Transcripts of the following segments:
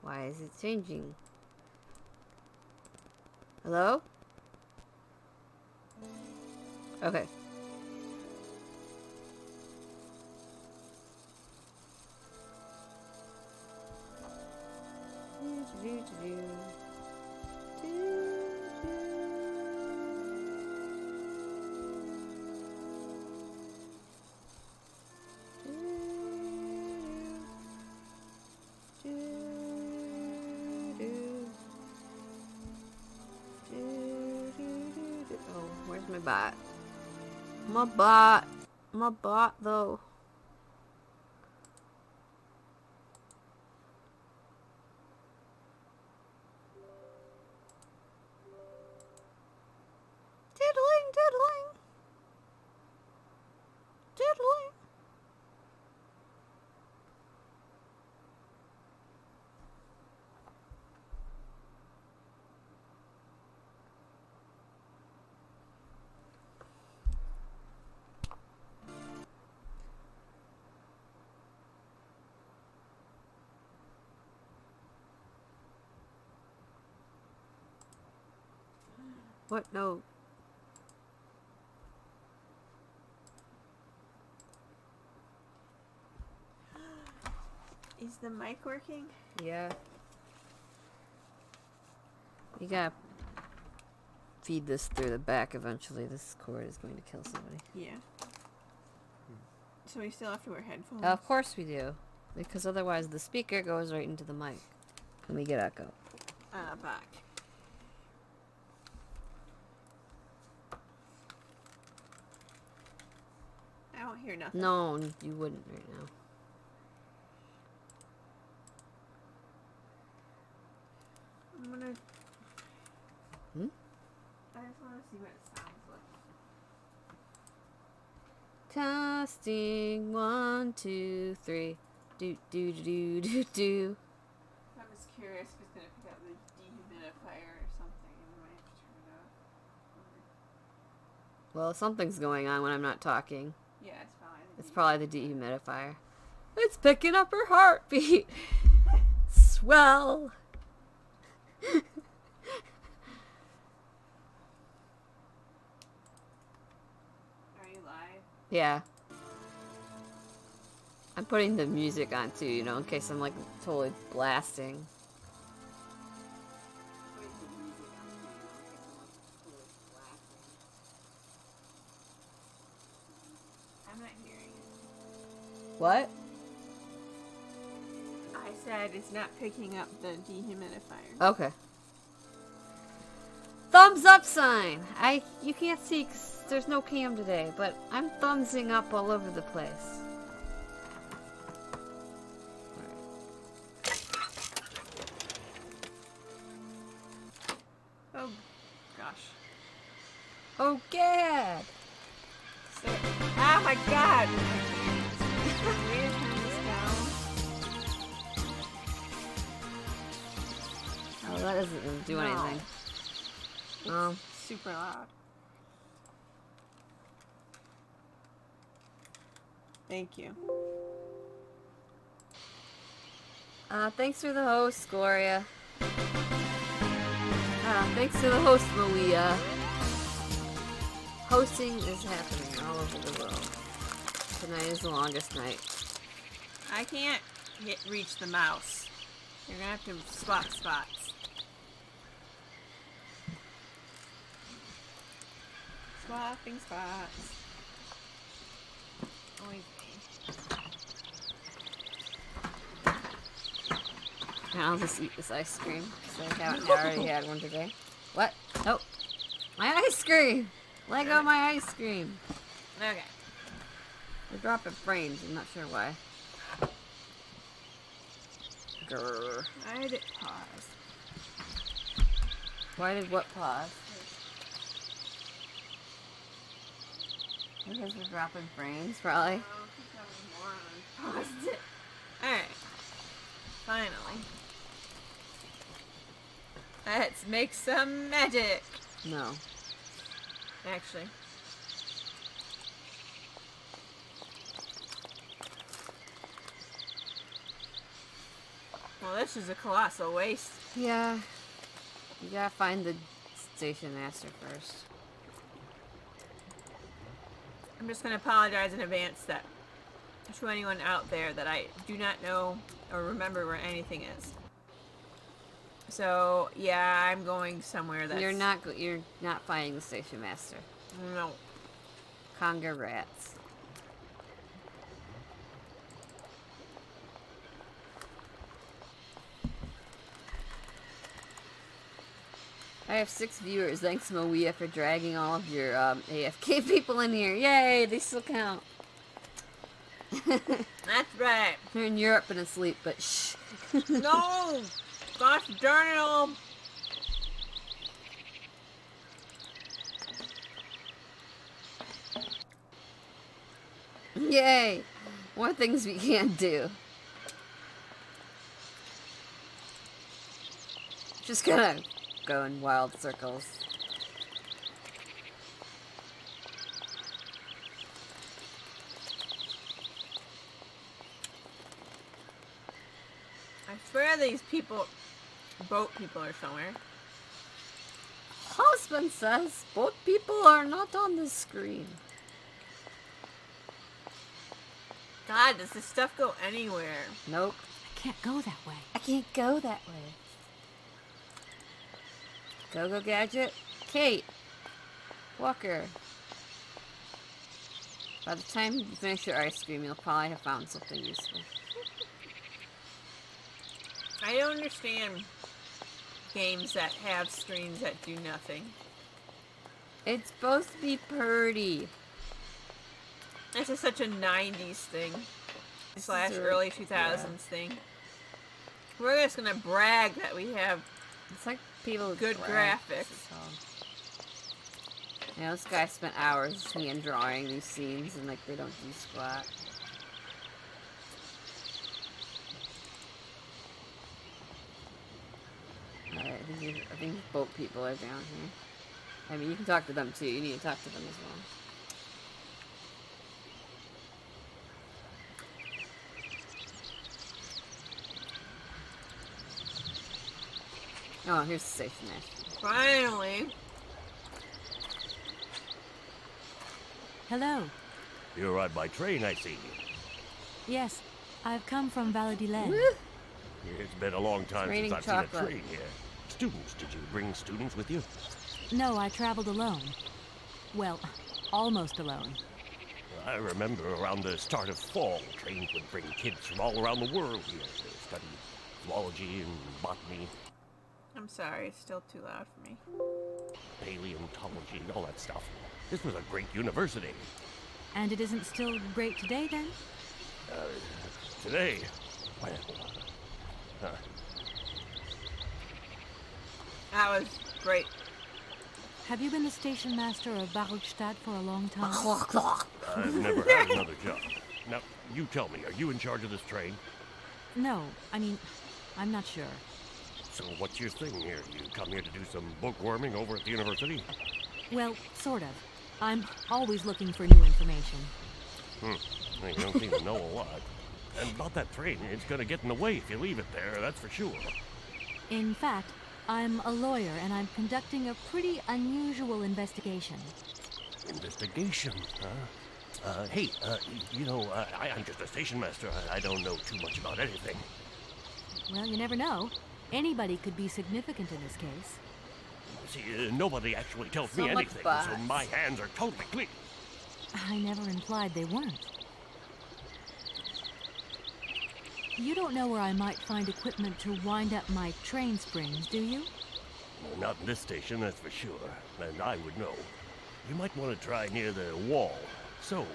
Why is it changing? Hello? Okay. Oh, where's my bot? My bot though. Diddling, diddling. Diddling. What? No. Is the mic working? Yeah. You gotta feed this through the back eventually. This cord is going to kill somebody. Yeah. So we still have to wear headphones? Of course we do. Because otherwise the speaker goes right into the mic. Let me get echo. Back. I don't hear nothing. No, you wouldn't right now. I'm gonna... Hmm? I just want to see what it sounds like. Testing 1, 2, 3. Do do do do do. I'm just curious if it's gonna pick up the dehumidifier or something, and we might have to turn it off. Well, something's going on when I'm not talking. Yeah, it's fine. It's probably the dehumidifier. It's picking up her heartbeat. Swell. Are you live? Yeah. I'm putting the music on too, you know, in case I'm like totally blasting. I'm not hearing it. What? I said it's not picking up the dehumidifier. Okay. Thumbs up sign. You can't see 'cause there's no cam today, but I'm thumbsing up all over the place. Oh, gosh. Oh, gad. So, oh my god! Way to turn this down. Oh, that doesn't do No. anything. It's super loud. Thank you. Thanks for the host, Gloria. Thanks to the host, Malia. Hosting is happening all over the world. Tonight is the longest night. I can't reach the mouse. You're gonna have to swap spots. Swapping spots. Oink. And I'll just eat this ice cream because I already had one today. What? Oh, my ice cream! Let go of my ice cream. Okay. They're dropping frames. I'm not sure why. Grrr. Why did it pause? Why did what pause? Because they're dropping frames, probably. Oh, keep having more on. Paused it. Alright. Finally. Let's make some magic. No. Actually. Well, this is a colossal waste. Yeah. You gotta find the station master first. I'm just going to apologize in advance that to anyone out there that I do not know or remember where anything is. So, yeah, I'm going somewhere that's... You're not finding the station master. No. Conga rats. I have 6 viewers. Thanks, Moia, for dragging all of your AFK people in here. Yay, they still count. That's right. They're in Europe and asleep, but shh. No! Gosh darn it all. Yay! More things we can't do. Just gonna go in wild circles. I swear these people, boat people are somewhere. Husband says both people are not on the screen. God, does this stuff go anywhere? Nope. I can't go that way. I can't go that way. Go Gadget. Kate. Walker. By the time you finish your ice cream, you'll probably have found something useful. I don't understand games that have screens that do nothing. It's supposed to be pretty. This is such a 90s thing. Slash So, early 2000s thing. We're just gonna brag that we have It's like people with good graphics. You know, this guy spent hours hand drawing these scenes and like they don't do squat. Alright, I think boat people are down here. I mean, you can talk to them too. You need to talk to them as well. Oh, here's the station master. Finally. Hello. You arrived by train, I see. Yes, I've come from Valladolid. Woo! It's been a long time Raining since I've chocolate. seen a train here. Students, did you bring students with you? No, I traveled alone. Well, almost alone. I remember around the start of fall, trains would bring kids from all around the world here to study zoology and botany, I'm sorry, it's still too loud for me. paleontology, and all that stuff. This was a great university. And it isn't still great today, then? Today, well, That was great. Have you been the station master of Barrelstadt for a long time? I've never had another job. Now, you tell me, are you in charge of this train? No, I mean, I'm not sure. So what's your thing here? You come here to do some bookworming over at the university? Well, sort of. I'm always looking for new information. Well, you don't seem to know a lot. And about that train, it's gonna get in the way if you leave it there, that's for sure. In fact, I'm a lawyer and I'm conducting a pretty unusual investigation. Investigation, huh? Hey, you know, I'm just a station master. I don't know too much about anything. Well, you never know. Anybody could be significant in this case. See, nobody actually tells So me much anything, buzz. so my hands are totally clean. I never implied they weren't. You don't know where I might find equipment to wind up my train springs, do you? Well, not in this station, that's for sure. And I would know. You might want to try near the wall. So,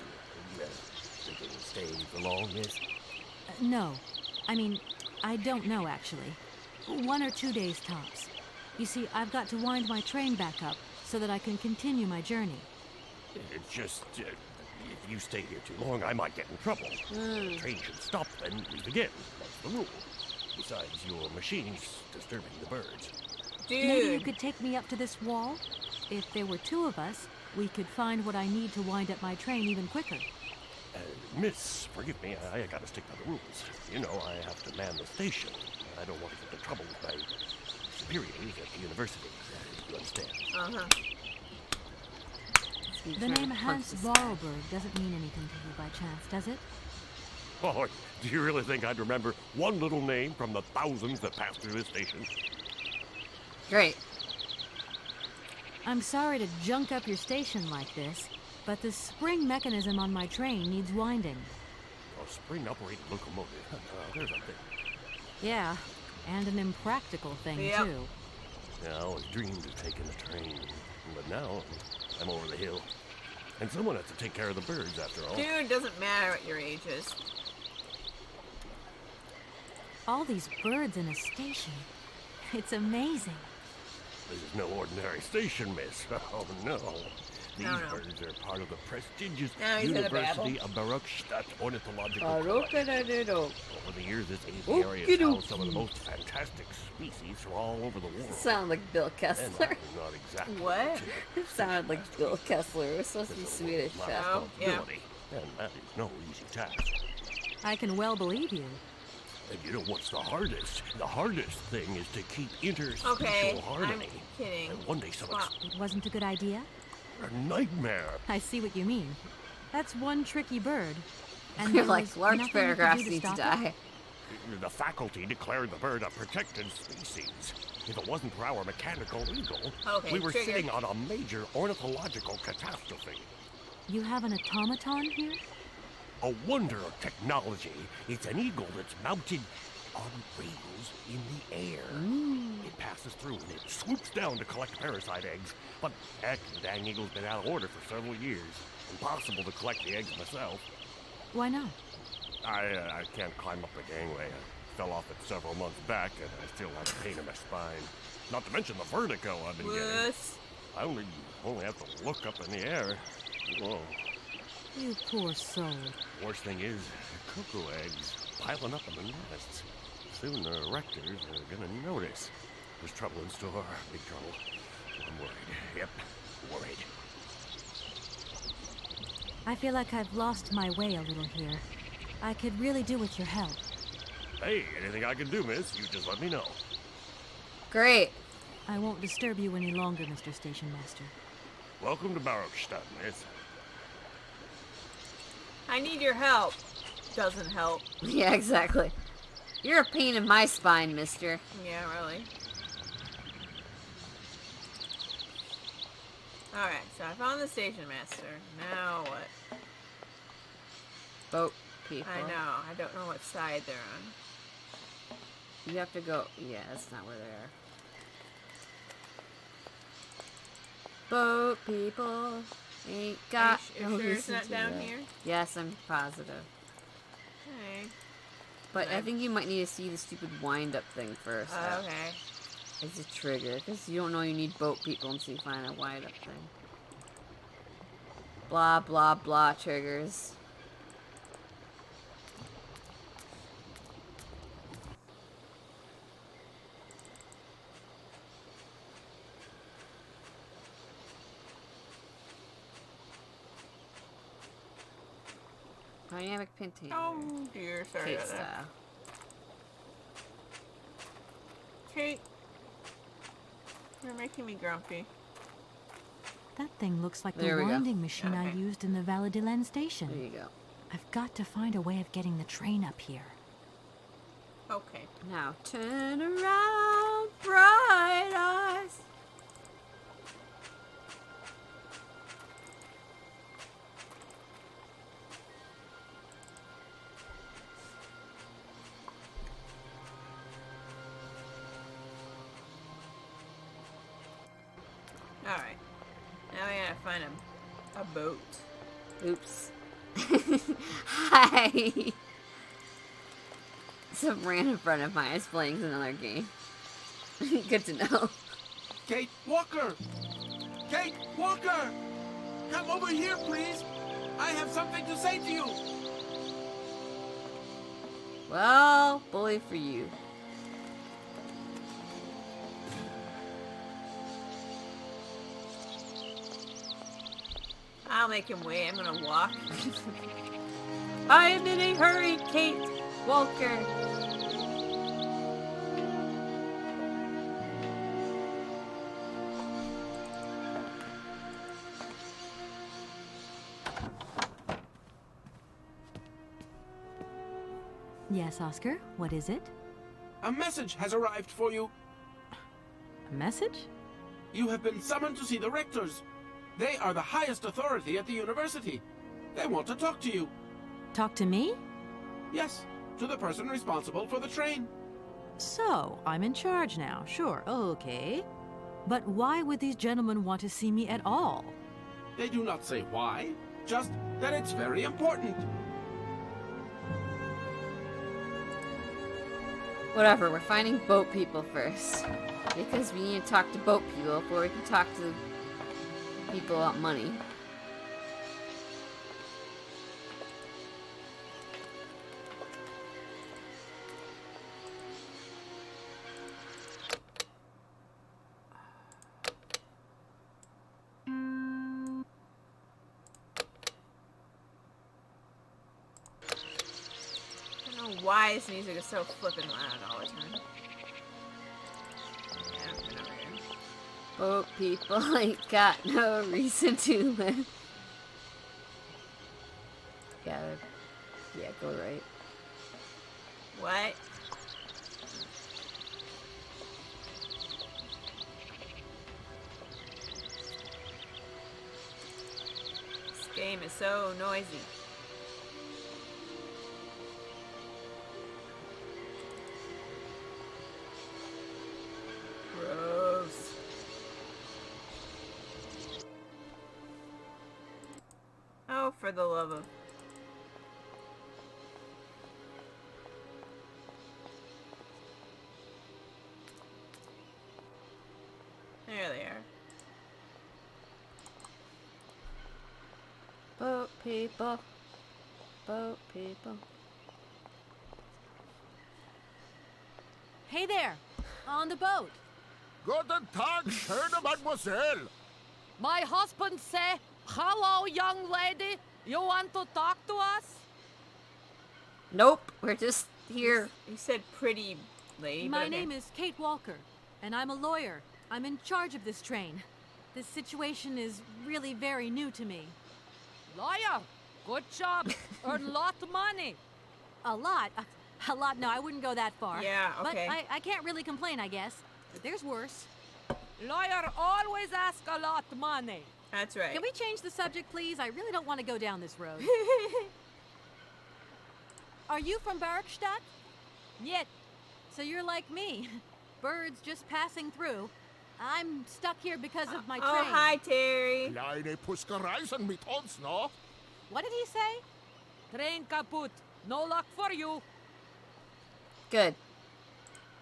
thinking of staying for long, yes? No. I mean, I don't know, actually. 1 or 2 days tops. You see, I've got to wind my train back up so that I can continue my journey. It's just, if you stay here too long, I might get in trouble. The train should stop and leave again. That's the rule. Besides, your machine's disturbing the birds. Maybe you Dude. could take me up to this wall? If there were 2 of us, we could find what I need to wind up my train even quicker. Miss, forgive me, I gotta stick to the rules. You know, I have to man the station. I don't want to get into trouble with my superiors at the university. You understand? Uh-huh. The name Hans Vorarlberg doesn't mean anything to you by chance, does it? Oh, do you really think I'd remember one little name from the thousands that pass through this station? Great. I'm sorry to junk up your station like this, but the spring mechanism on my train needs winding. A spring-operated locomotive. There's a thing. Yeah, and an impractical thing, Yep. too. Yeah, I always dreamed of taking a train, but now I'm over the hill. And someone has to take care of the birds, after all. Dude, doesn't matter what your age is. All these birds in a station. It's amazing. This is no ordinary station, miss. Oh, no. These No. birds are part of the prestigious Now he's gonna University of Baruchstadt Ornithological Collection. Baruch-a-da-da-do. Over the years, this aviary has Okey-dokey. housed some of the most fantastic species from all over the world. Sound like Bill And Kessler. that is not exactly What? It sounded like Bill Kessler. It was supposed to be Swedish. My Chef. Oh, yeah. responsibility, and that is no easy task. I can well believe you. And you know what's the hardest? The hardest thing is to keep interspecial Okay, harmony. I'm kidding. And one day someone's Stop. It wasn't a good idea? a nightmare. I see what you mean. That's one tricky bird. And You're there like, was large nothing you could paragraphs do need to stop it? die. The faculty declared the bird a protected species. If it wasn't for our mechanical eagle, Okay, we were triggered. sitting on a major ornithological catastrophe. You have an automaton here? A wonder of technology. It's an eagle that's mounted on wings in the air. It passes through and it swoops down to collect parasite eggs. But heck, the dang eagle's been out of order for several years. Impossible to collect the eggs myself. Why not? I can't climb up the gangway. I fell off it several months back, and I still have a pain in my spine. Not to mention the vertigo I've been getting. Wuss. I only have to look up in the air. Whoa. You poor soul. Worst thing is, cuckoo eggs piling up in the nests. Soon the rectors are gonna notice. There's trouble in store. Big trouble. I'm worried. Yep, worried. I feel like I've lost my way a little here. I could really do with your help. Hey, anything I can do, miss, you just let me know. Great. I won't disturb you any longer, Mr. Station Master. Welcome to Baruchstadt, miss. I need your help. Doesn't help. Yeah, exactly. You're a pain in my spine, mister. Yeah, really. Alright, so I found the station master. Now what? Boat people. I know. I don't know what side they're on. You have to go. Yeah, that's not where they are. Boat people ain't got Are you no sure it's reason not to down live. here? Yes, I'm positive. Okay. But I Okay. think you might need to see the stupid wind-up thing first. Okay. It's a trigger, because you don't know you need boat people until you find a wind-up thing. Blah, blah, blah triggers. Dynamic pintail. Oh dear, sorry Kate about that. style. Kate, you're making me grumpy. That thing looks like There the we go. winding machine I Okay. used in the Valladolid There station. you go. I've got to find a way of getting the train up here. Okay. Now turn around, bright eyes. Alright. Now we gotta find a boat. Oops. Hi. Some random friend of mine is playing another game. Good to know. Kate Walker! Kate Walker! Come over here, please! I have something to say to you! Well, bully for you. I'll make him wait. I'm gonna walk. I am in a hurry, Kate Walker. Yes, Oscar, what is it? A message has arrived for you. A message? You have been summoned to see the rectors. They are the highest authority at the university. They want to talk to you. Talk to me? Yes, to the person responsible for the train. So, I'm in charge now, sure, okay. But why would these gentlemen want to see me at all? They do not say why, just that it's very important. Whatever, we're finding boat people first. Because we need to talk to boat people before we can talk to people about money. I don't know why this music is so flippin' loud all the time. Yeah, I've been over here. Boat people ain't got no reason to live. Yeah, go right. What? This game is so noisy. Gross. Oh, for the love of... There they are. Boat people. Boat people. Hey there! On the boat! Guten Tag, schöne Mademoiselle. My husband say, hello, young lady. You want to talk to us? Nope, we're just here. You said pretty lady. My but okay. name is Kate Walker, and I'm a lawyer. I'm in charge of this train. This situation is really very new to me. Lawyer, good job. Earn lot of money. A lot? A lot? No, I wouldn't go that far. Yeah, okay. But I can't really complain, I guess. There's worse. Lawyer always ask a lot of money. That's right. Can we change the subject, please? I really don't want to go down this road. Are you from Bergstadt? Yet, So you're like me. Birds just passing through. I'm stuck here because of my Oh, train. hi, Terry. Kleine Puskereisen mit uns, no? What did he say? train kaput. No luck for you. Good.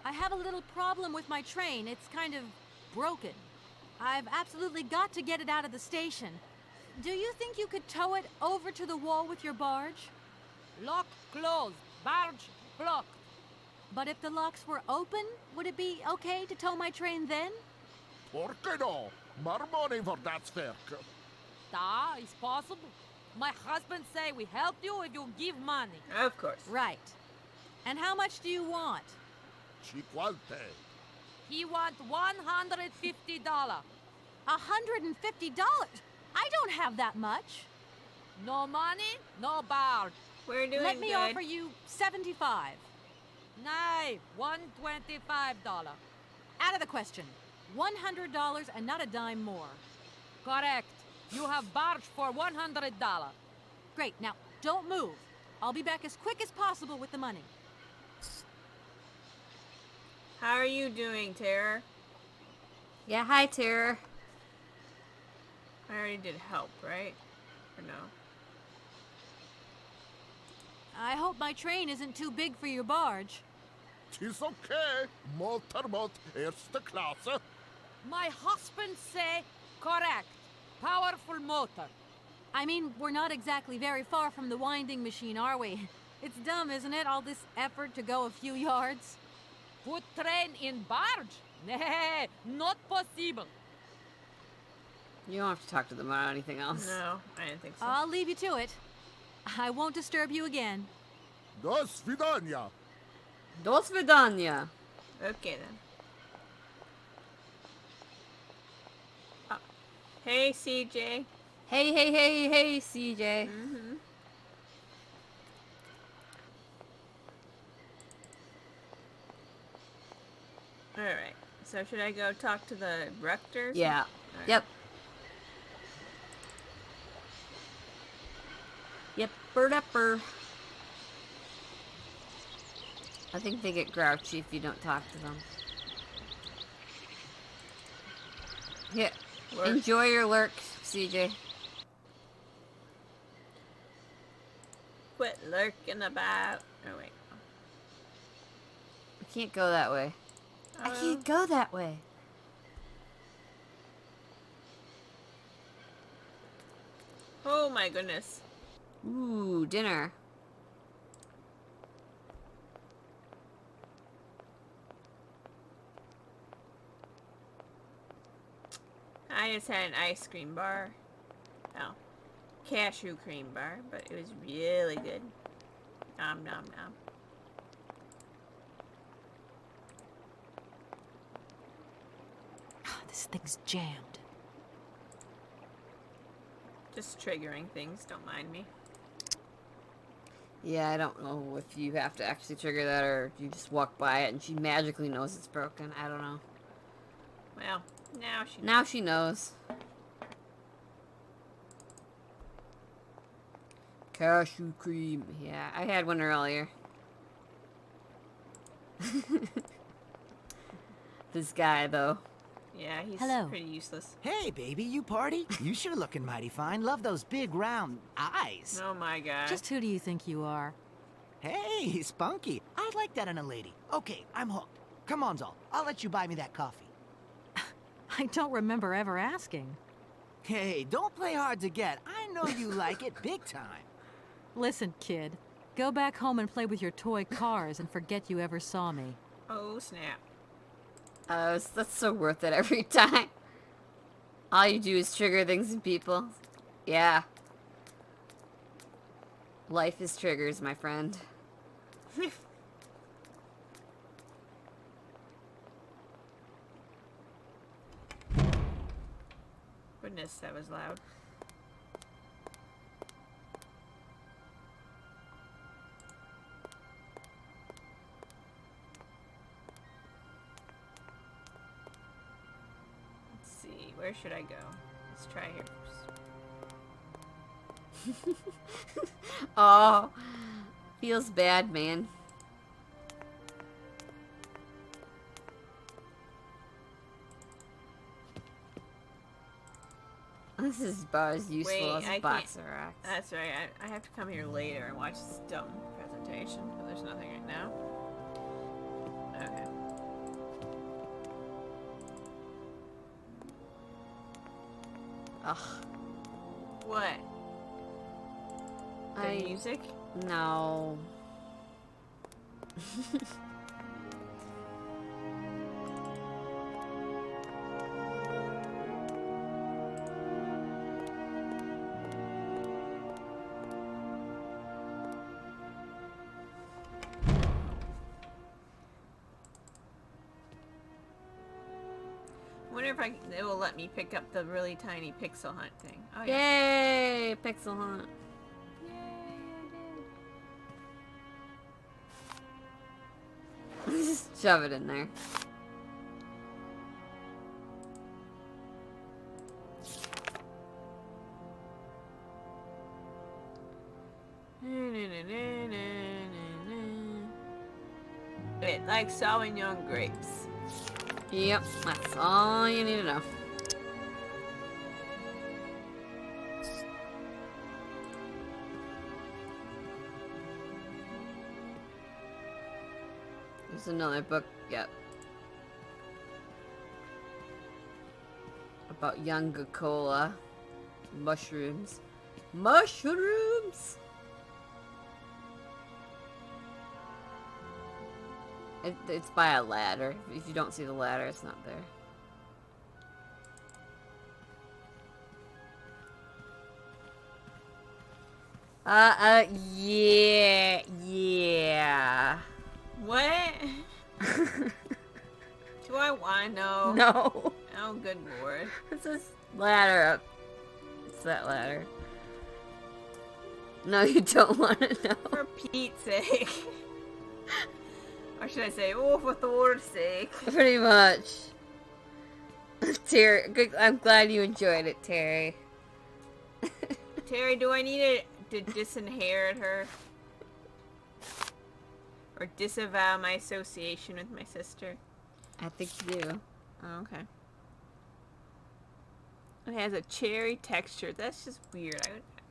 I have a little problem with my train. It's kind of broken. I've absolutely got to get it out of the station. Do you think you could tow it over to the wall with your barge? Lock closed. Barge blocked. But if the locks were open, would it be okay to tow my train then? Por que no? More money for that werk. Da is possible. My husband say we help you if you give money. Of course. Right. And how much do you want? Cinquante. He want $150. $150? I don't have that much. No money, no barge. We're doing Let me good. offer you 75. Nay, $125. Out of the question. $100 and not a dime more. Correct. You have barge for $100. Great. Now, don't move. I'll be back as quick as possible with the money. How are you doing, Terror? Yeah, hi, Terror. I already did help, right? Or no? I hope my train isn't too big for your barge. Tis okay. Motorboat erste Klasse. My husband say correct. Powerful motor. I mean, we're not exactly very far from the winding machine, are we? It's dumb, isn't it? All this effort to go a few yards. Put train in barge? Nay, not possible. You don't have to talk to them about anything else. No, I didn't think so. I'll leave you to it. I won't disturb you again. Do svidania. Do svidania. Okay, then. Hey, CJ. Hey, hey, hey, hey, CJ. Mm-hmm. Alright. So should I go talk to the rector? Yeah. Alright. Yep. Yep. Bird upper. I think they get grouchy if you don't talk to them. Yeah. Lurk. Enjoy your lurk, CJ. Quit lurking about. Oh, wait. I can't go that way. I can't go that way. Oh my goodness. Ooh, dinner. I just had an ice cream bar. Oh. Cashew cream bar, but it was really good. Nom nom nom. This thing's jammed. Just triggering things, don't mind me. Yeah, I don't know if you have to actually trigger that or if you just walk by it and she magically knows it's broken. I don't know. Well, now she Now she knows. Cashew cream. Yeah, I had one earlier. This guy, though. Yeah, he's Hello. pretty useless. Hey, baby, you party? You sure looking mighty fine. Love those big round eyes. Oh my god. Just who do you think you are? Hey, spunky. I like that in a lady. Okay, I'm hooked. Come on, Zol. I'll let you buy me that coffee. I don't remember ever asking. Hey, don't play hard to get. I know you like it big time. Listen, kid. Go back home and play with your toy cars and forget you ever saw me. Oh snap. That's so worth it every time. All you do is trigger things in people. Yeah. Life is triggers, my friend. Goodness, that was loud. Let's see, where should I go? Let's try here first. Oh, feels bad, man. This is about as useful Wait, as I a box of rocks. That's right, I have to come here later and watch this dumb presentation, but there's nothing right now. Okay. Ugh. What? The music? No. I wonder if it will let me pick up the really tiny pixel hunt thing. Oh yeah. Yay! Pixel hunt. Just shove it in there. It likes Sauvignon grapes. Yep, that's all you need to know. There's another book, yep. About young Cola. Mushrooms. Mushrooms! It's by a ladder. If you don't see the ladder, it's not there. Yeah. What? Do I want to know? No. Oh, good lord. It's this ladder up. It's that ladder. No, you don't want to know. For Pete's sake. Or should I say, oh, for Thor's sake. Pretty much. Terry, I'm glad you enjoyed it, Terry. Terry, do I need to disinherit her? Or disavow my association with my sister? I think you do. Oh, okay. It has a cherry texture. That's just weird.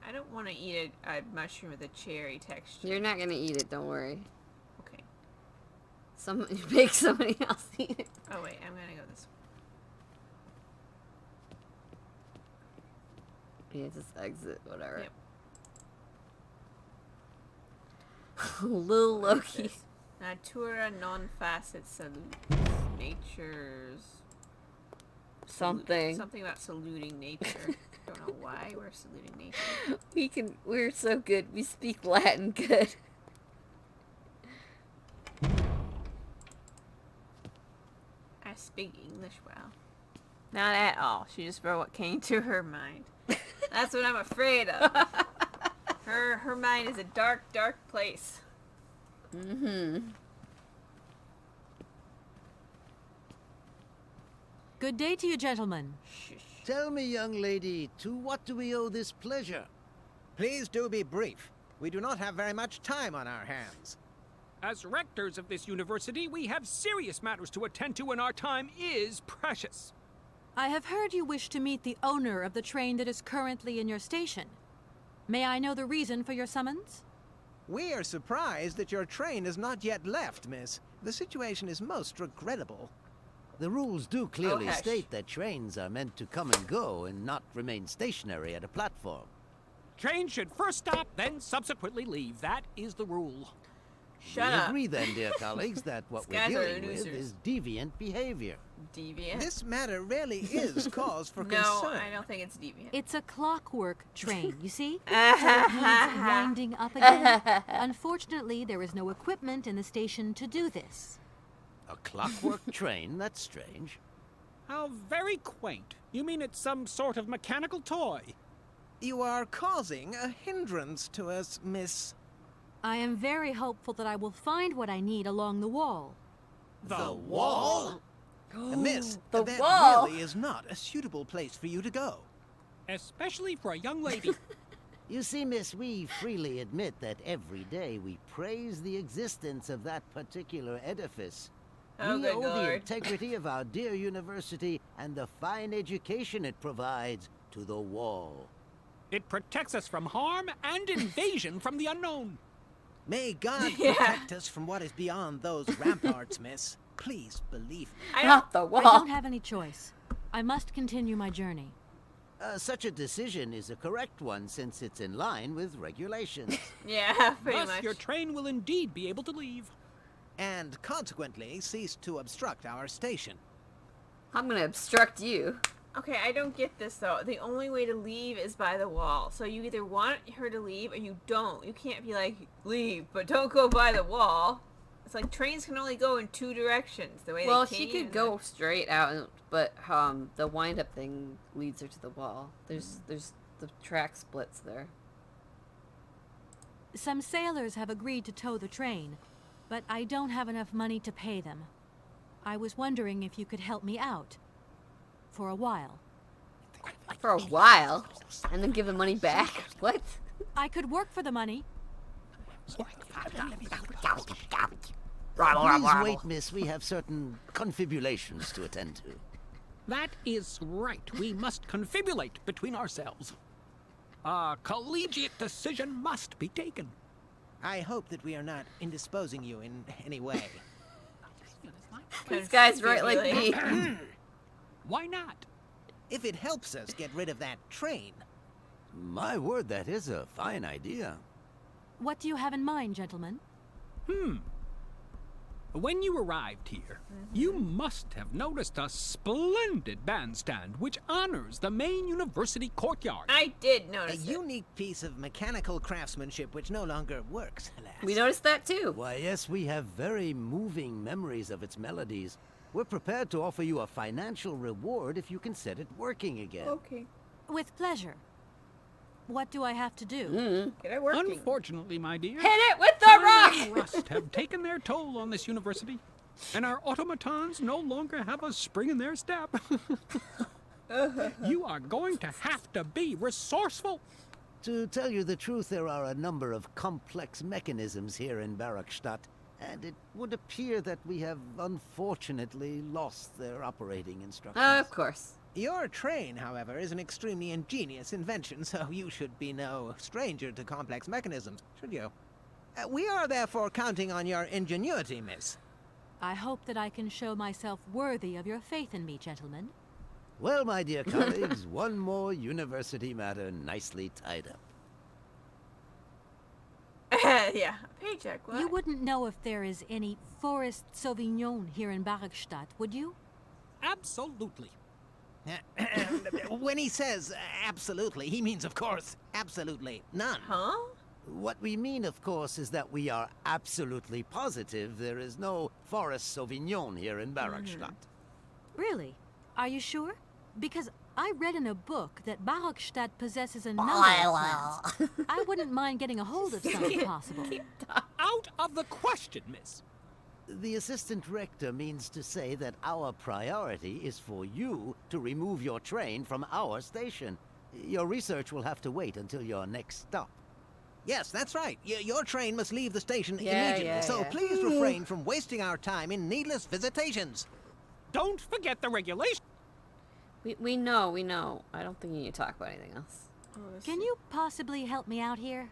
I don't want to eat a mushroom with a cherry texture. You're not gonna eat it, don't worry. Okay. Make somebody else eat it. Oh, wait. I'm gonna go this way. Yeah, just exit, whatever. Yep. Lil What's Loki. this? Natura non facet salute. Nature's... Something. Something about saluting nature. Don't know why we're saluting nature. We're so good. We speak Latin good. I speak English well. Not at all. She just wrote what came to her mind. That's what I'm afraid of. Her mind is a dark, dark place. Mm-hmm. Good day to you, gentlemen. Shh. Tell me, young lady, to what do we owe this pleasure? Please do be brief. We do not have very much time on our hands. As rectors of this university, we have serious matters to attend to, and our time is precious. I have heard you wish to meet the owner of the train that is currently in your station. May I know the reason for your summons? We are surprised that your train has not yet left, miss. The situation is most regrettable. The rules do clearly hush. state that trains are meant to come and go and not remain stationary at a platform. Trains should first stop, then subsequently leave. That is the rule. Shut we up. agree then, dear colleagues, that what These we're guys are dealing with losers. is deviant behavior. Deviant? This matter really is cause for No, concern. I don't think it's deviant. It's a clockwork train, you see? So it needs winding up again. Unfortunately, there is no equipment in the station to do this. A clockwork train? That's strange. How very quaint. You mean it's some sort of mechanical toy? You are causing a hindrance to us, miss. I am very hopeful that I will find what I need along the wall. The wall? Miss, The that wall? really is not a suitable place for you to go. Especially for a young lady. You see, miss, we freely admit that every day we praise the existence of that particular edifice. Oh, We good owe the lord. integrity of our dear university and the fine education it provides to the wall. It protects us from harm and invasion from the unknown. May God Yeah. protect us from what is beyond those ramparts, miss. Please believe me. I don't... Not the I wall. don't have any choice. I must continue my journey. Such a decision is a correct one since it's in line with regulations. Yeah, pretty Thus, much. your train will indeed be able to leave. And consequently cease to obstruct our station. I'm gonna obstruct you. Okay, I don't get this though. The only way to leave is by the wall. So you either want her to leave or you don't. You can't be like, leave, but don't go by the wall. It's like trains can only go in two directions. The way Well, they she came could go straight out, but the wind-up thing leads her to the wall. There's the track splits there. Some sailors have agreed to tow the train, but I don't have enough money to pay them. I was wondering if you could help me out. For a while. For a while, and then give the money back. What? I could work for the money. Please wait, miss. We have certain confibulations to attend to. That is right. We must confibulate between ourselves. A collegiate decision must be taken. I hope that we are not indisposing you in any way. This guy's right like me. Why not? If it helps us get rid of that train, My word, that is a fine idea. What do you have in mind, gentlemen? When you arrived here, you must have noticed a splendid bandstand which honors the main university courtyard. I did a notice it. unique piece of mechanical craftsmanship which no longer works, alas. We noticed that too. Why, yes, we have very moving memories of its melodies. We're prepared to offer you a financial reward if you can set it working again. Okay. With pleasure. What do I have to do? Get it working. Unfortunately, my dear, Hit it with the time rock! and rust have taken their toll on this university, and our automatons no longer have a spring in their step. You are going to have to be resourceful. To tell you the truth, there are a number of complex mechanisms here in Barakstadt, and it would appear that we have unfortunately lost their operating instructions. Of course. Your train, however, is an extremely ingenious invention, so you should be no stranger to complex mechanisms, should you? We are therefore counting on your ingenuity, miss. I hope that I can show myself worthy of your faith in me, gentlemen. Well, my dear colleagues, one more university matter nicely tied up. Yeah, paycheck. What? You wouldn't know if there is any Forest Sauvignon here in Barakstadt, would you? Absolutely. When he says absolutely, he means, of course, absolutely none. Huh? What we mean, of course, is that we are absolutely positive there is no Forest Sauvignon here in Barakstadt. Really? Are you sure? Because I read in a book that Barakstadt possesses a number of plants. I wouldn't mind getting a hold of some if possible. Out of the question, miss. The assistant rector means to say that our priority is for you to remove your train from our station. Your research will have to wait until your next stop. Yes, that's right. Your train must leave the station Yeah, immediately, yeah, so yeah. please refrain from wasting our time in needless visitations. Don't forget the regulation. We know, we know. I don't think you need to talk about anything else. Can you possibly help me out here?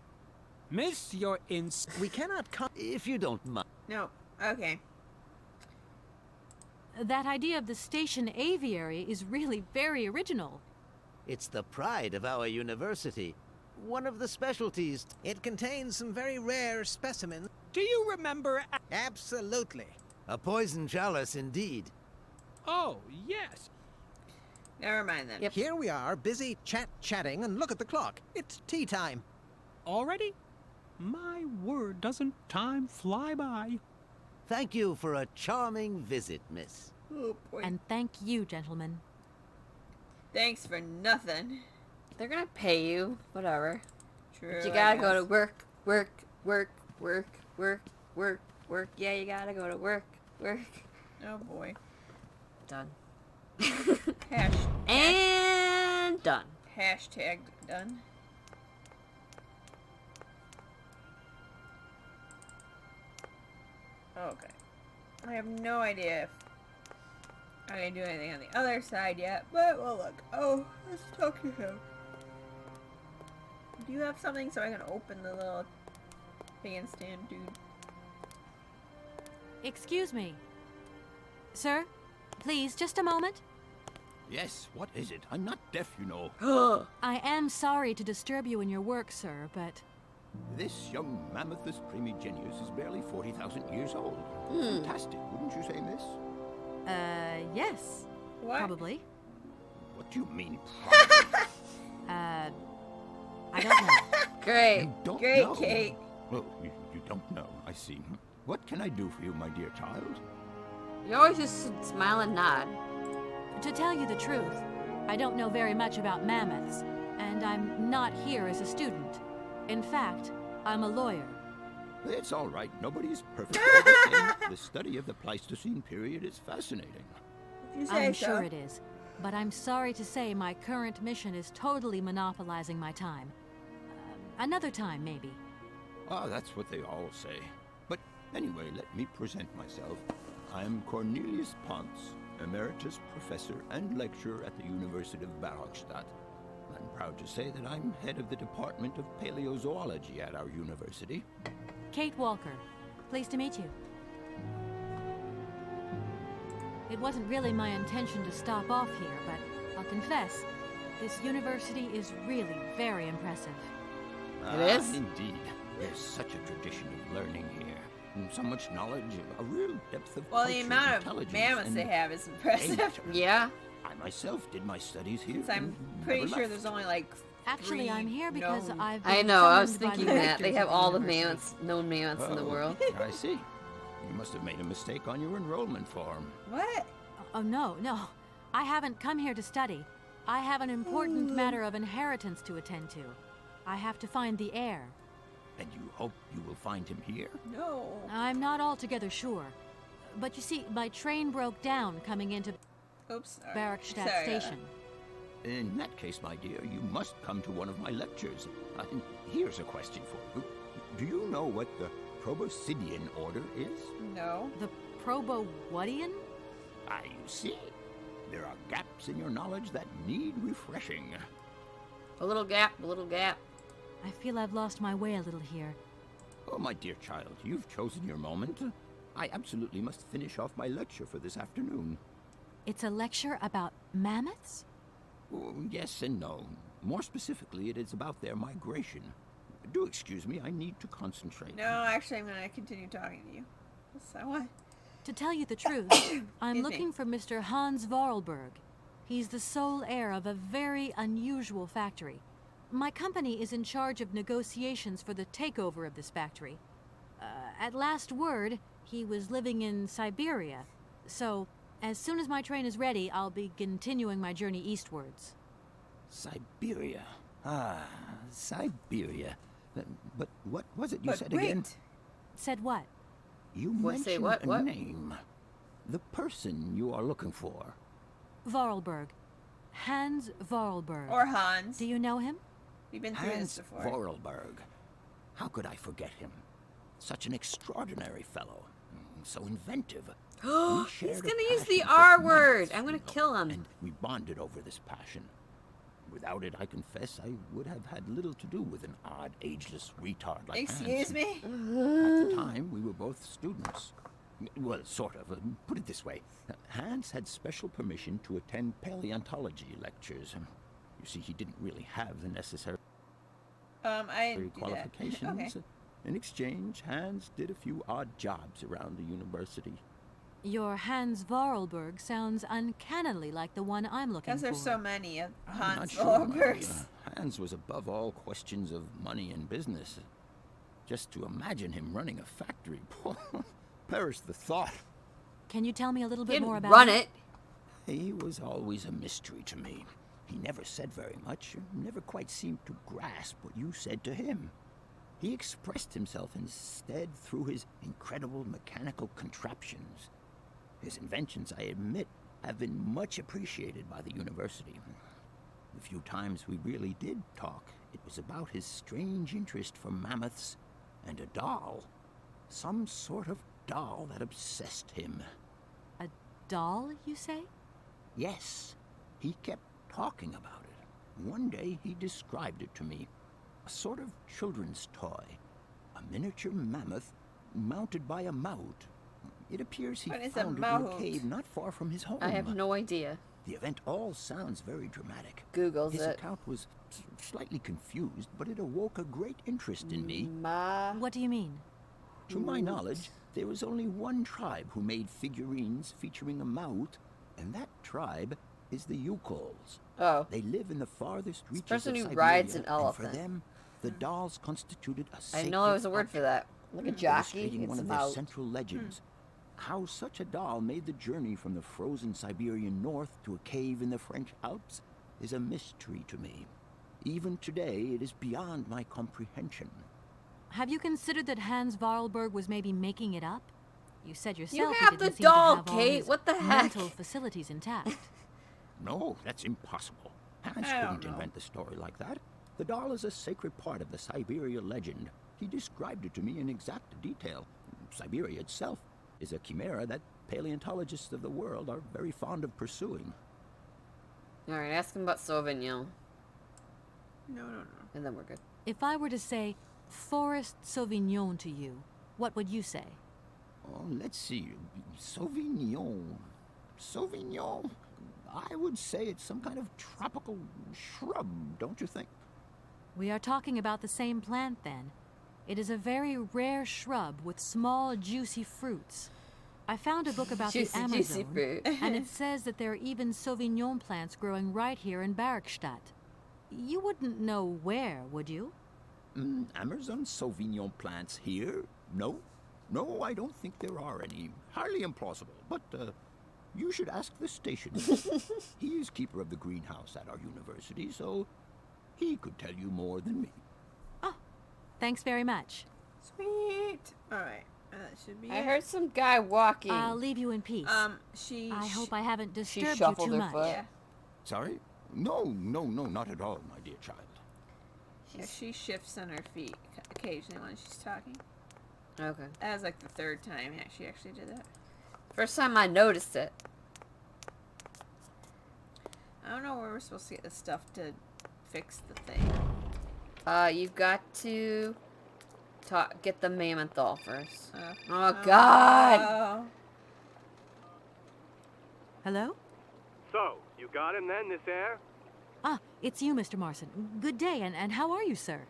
Miss, you're in... We cannot come... If you don't mind. No. Okay. That idea of the station aviary is really very original. It's the pride of our university. One of the specialties. It contains some very rare specimens. Do you remember... Absolutely. A poison chalice, indeed. Oh, yes. Never mind then. Yep. Here we are, busy chatting, and look at the clock. It's tea time. Already? My word, doesn't time fly by? Thank you for a charming visit, miss. Oh boy. And thank you, gentlemen. Thanks for nothing. They're gonna pay you. Whatever. True. But you I gotta go to guess. work, work, work, work, work, work, work. Yeah, you gotta go to work, work. Oh boy. Done. And And done. hashtag done. Okay. I have no idea if I'm gonna do anything on the other side yet, but we'll look. Oh, let's talk to him. Do you have something so I can open the little bandstand, dude? Excuse me. Sir, please, just a moment. Yes, what is it? I'm not deaf, you know. I am sorry to disturb you in your work, sir, but This young mammothus primigenius is barely 40,000 years old. Fantastic, wouldn't you say, miss? yes. What? Probably. What do you mean, probably? I don't know. Great. You don't Great, know? Kate. Oh, you don't know, I see. What can I do for you, my dear child? You always just smile and nod. To tell you the truth, I don't know very much about mammoths, and I'm not here as a student. In fact, I'm a lawyer. It's all right. Nobody's perfect. All the same, the study of the Pleistocene period is fascinating. If you say I'm so. sure it is, but I'm sorry to say my current mission is totally monopolizing my time. Another time, maybe. Ah, that's what they all say. But anyway, let me present myself. I'm Cornelius Ponce, Emeritus Professor and Lecturer at the University of Barakstadt. I'm proud to say that I'm head of the Department of Paleozoology at our university. Kate Walker. Pleased to meet you. It wasn't really my intention to stop off here, but I'll confess, this university is really very impressive. It is? Indeed. There's such a tradition of learning here. And so much knowledge, a real depth of Well, culture, the amount of intelligence, mammoths and they have is impressive. nature. Yeah. I myself did my studies here. Since I'm and pretty never sure left. there's only like Actually, three I'm here because known- I've I been know, I was summoned by thinking the that. They rectors have of all the university. mammoths, known mammoths in the Oh, world. I see. You must have made a mistake on your enrollment form. What? Oh, no. I haven't come here to study. I have an important matter of inheritance to attend to. I have to find the heir. And you hope you will find him here? No. I'm not altogether sure. But you see, my train broke down coming into Oops. Sorry. Barrackstadt Sorry, Station. In that case, my dear, you must come to one of my lectures. Here's a question for you. Do you know what the Proboscidean order is? No. The Probo-Whatian? Ah, you see, there are gaps in your knowledge that need refreshing. A little gap, a little gap. I feel I've lost my way a little here. Oh, my dear child, you've chosen your moment. I absolutely must finish off my lecture for this afternoon. It's a lecture about mammoths? Oh, yes and no. More specifically, it is about their migration. Do excuse me, I need to concentrate. No, actually, I'm going to continue talking to you. So what? To tell you the truth, I'm Excuse me. looking for Mr. Hans Vorarlberg. He's the sole heir of a very unusual factory. My company is in charge of negotiations for the takeover of this factory. At last word, he was living in Syberia. So, as soon as my train is ready, I'll be continuing my journey eastwards. Syberia. Ah, Syberia. But what was it you But said wait. again? Said what? You What, say mentioned what, a what? name. The person you are looking for. Vorarlberg. Hans Vorarlberg. Or Hans. Do you know him? We've been through this Hans before. Vorarlberg. How could I forget him? Such an extraordinary fellow. So inventive. We He's shared a gonna use the passion for R word. mammoths, I'm gonna you know, kill him. And we bonded over this passion. Without it, I confess, I would have had little to do with an odd, ageless retard like Excuse Hans. me? At the time, we were both students. Well, sort of. Put it this way. Hans had special permission to attend paleontology lectures. You see, he didn't really have the necessary I didn't do that. qualifications. Okay. In exchange, Hans did a few odd jobs around the university. Your Hans Vorarlberg sounds uncannily like the one I'm looking Because for. there's so many of I'm not Hans sure, my Vorarlbergs. dear. Hans was above all questions of money and business. Just to imagine him running a factory, perish the thought. Can you tell me a little bit Didn't more about run him? it. He was always a mystery to me. He never said very much, never quite seemed to grasp what you said to him. He expressed himself instead through his incredible mechanical contraptions. His inventions, I admit, have been much appreciated by the university. The few times we really did talk, it was about his strange interest for mammoths and a doll. Some sort of doll that obsessed him. A doll, you say? Yes, he kept talking about it. One day he described it to me. A sort of children's toy. A miniature mammoth mounted by a mout. It appears he What is a found it in mout? a cave not far from his home. I have no idea. The event all sounds very dramatic. Google's His it. account was slightly confused, but it awoke a great interest in me. What do you mean? To my knowledge, there was only one tribe who made figurines featuring a mout, and that tribe is the Yukols. Oh. They live in the farthest reaches person of who Siberia, rides an and elephant. for them, the dolls constituted a I sacred didn't know there was a word for object, that. Like a jockey, illustrating it's one of their about. central legends. How such a doll made the journey from the frozen Siberian north to a cave in the French Alps is a mystery to me. Even today, it is beyond my comprehension. Have you considered that Hans Vorarlberg was maybe making it up? You said yourself You he have didn't the seem doll, to have all Kate. his What the heck? mental facilities intact. No, that's impossible. Hans I don't couldn't know. invent the story like that. The doll is a sacred part of the Syberia legend. He described it to me in exact detail. Siberia itself is a chimera that paleontologists of the world are very fond of pursuing. Alright, ask him about Sauvignon. No. And then we're good. If I were to say Forest Sauvignon to you, what would you say? Oh, let's see. Sauvignon. Sauvignon? I would say it's some kind of tropical shrub, don't you think? We are talking about the same plant then. It is a very rare shrub with small, juicy fruits. I found a book about the Juicy Amazon, fruit. and it says that there are even Sauvignon plants growing right here in Barrackstadt. You wouldn't know where, would you? Amazon Sauvignon plants here? No. No, I don't think there are any. Highly implausible. But, you should ask the station. He is keeper of the greenhouse at our university, so he could tell you more than me. Thanks very much. Sweet. All right. That should be I it. heard some guy walking. I'll leave you in peace. I hope I haven't she disturbed you shuffled too her much. foot. Yeah. Sorry? No, not at all, my dear child. Yeah, she shifts on her feet occasionally when she's talking. Okay. That was like the third time she actually did that. First time I noticed it. I don't know where we're supposed to get the stuff to fix the thing. You've got to get the mammoth doll first. Oh, God! Hello? So, you got him then, this air? Ah, it's you, Mr. Marson. Good day, and how are you, sir?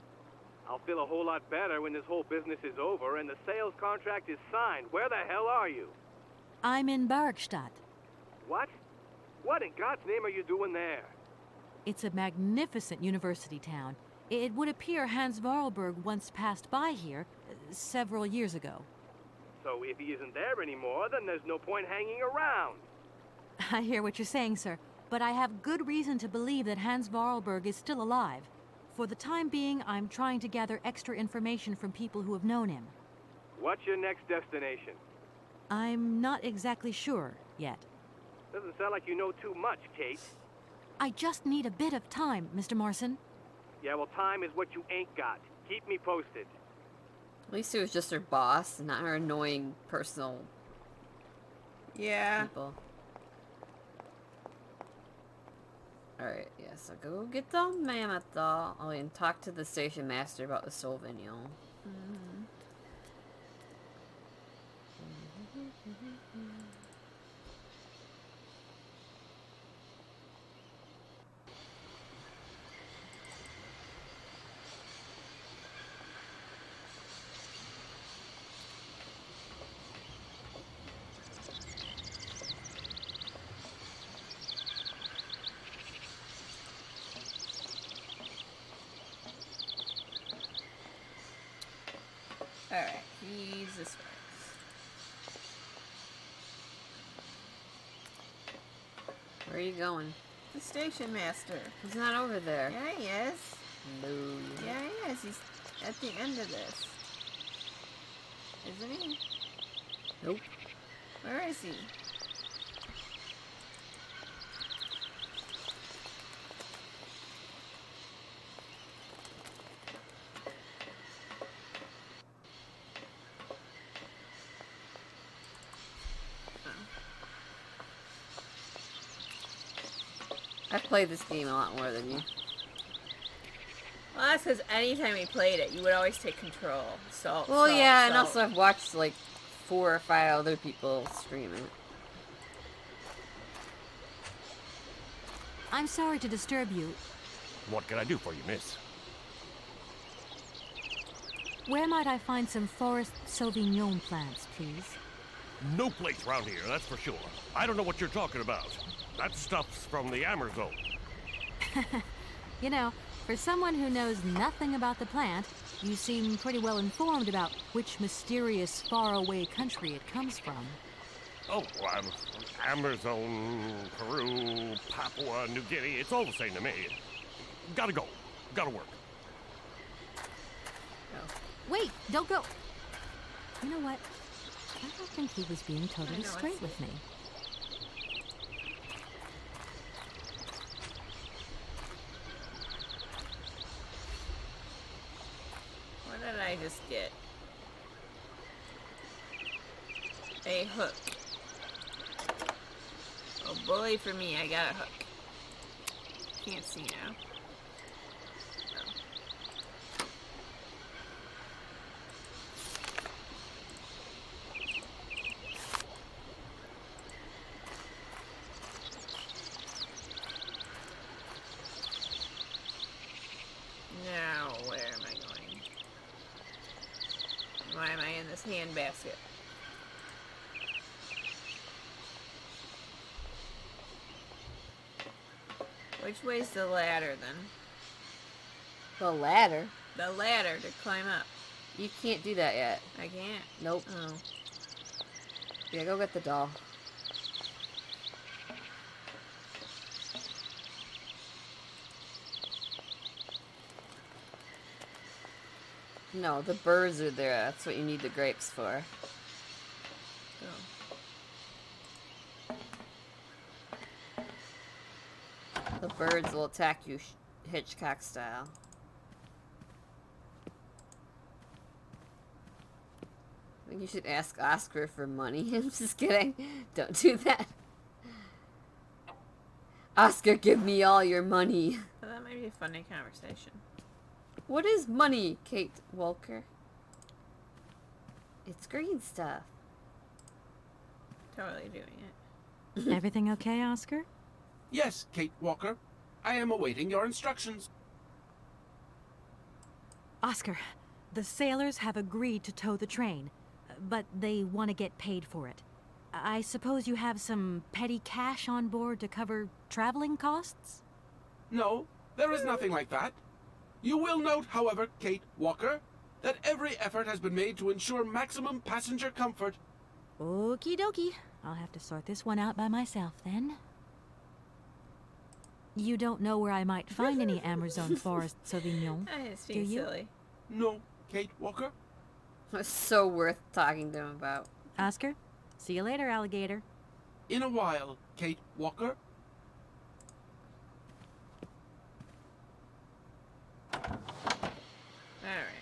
I'll feel a whole lot better when this whole business is over and the sales contract is signed. Where the hell are you? I'm in Barkstadt. What? What in God's name are you doing there? It's a magnificent university town. It would appear Hans Vorarlberg once passed by here several years ago. So if he isn't there anymore, then there's no point hanging around. I hear what you're saying, sir, but I have good reason to believe that Hans Vorarlberg is still alive. For the time being, I'm trying to gather extra information from people who have known him. What's your next destination? I'm not exactly sure yet. Doesn't sound like you know too much, Kate. I just need a bit of time, Mr. Marson. Yeah, well, time is what you ain't got. Keep me posted. At least it was just her boss, not her annoying personal people. Alright, yeah, so go get the mammoth doll. Oh, and talk to the station master about the Sauvignon. Alright, he's this way. Where are you going? The station master. He's not over there. Yeah, he is. No. Yeah, he is. He's at the end of this. Isn't he? Nope. Where is he? I played this game a lot more than you. Well, that's because anytime we played it, you would always take control. Well, yeah, and also I've watched like 4 or 5 other people stream it. I'm sorry to disturb you. What can I do for you, miss? Where might I find some forest Sauvignon plants, please? No place around here, that's for sure. I don't know what you're talking about. That stuff's from the Amazon. You know, for someone who knows nothing about the plant, you seem pretty well informed about which mysterious faraway country it comes from. Oh, Amazon, Peru, Papua New Guinea, it's all the same to me. Gotta go. Gotta work. Wait, don't go. You know what? I don't think he was being totally straight with me. What did I just get? A hook. Oh, bully for me, I got a hook. Can't see now. Now, where am I going? Why am I in this handbasket? Which way's the ladder, then? The ladder? The ladder to climb up. You can't do that yet. I can't? Nope. Oh. Yeah, go get the doll. No, the birds are there. That's what you need the grapes for. The birds will attack you Hitchcock style. I think you should ask Oscar for money. I'm just kidding. Don't do that. Oscar, give me all your money. Well, that might be a funny conversation. What is money, Kate Walker? It's green stuff. Totally doing it. Everything okay, Oscar? Yes, Kate Walker. I am awaiting your instructions. Oscar, the sailors have agreed to tow the train, but they want to get paid for it. I suppose you have some petty cash on board to cover traveling costs? No, there is nothing like that. You will note, however, Kate Walker, that every effort has been made to ensure maximum passenger comfort. Okie dokie. I'll have to sort this one out by myself then. You don't know where I might find any Amazon Forest Sauvignon, It's do being you? silly. No, Kate Walker. It's so worth talking to him about. Oscar, see you later, alligator. In a while, Kate Walker. Alright.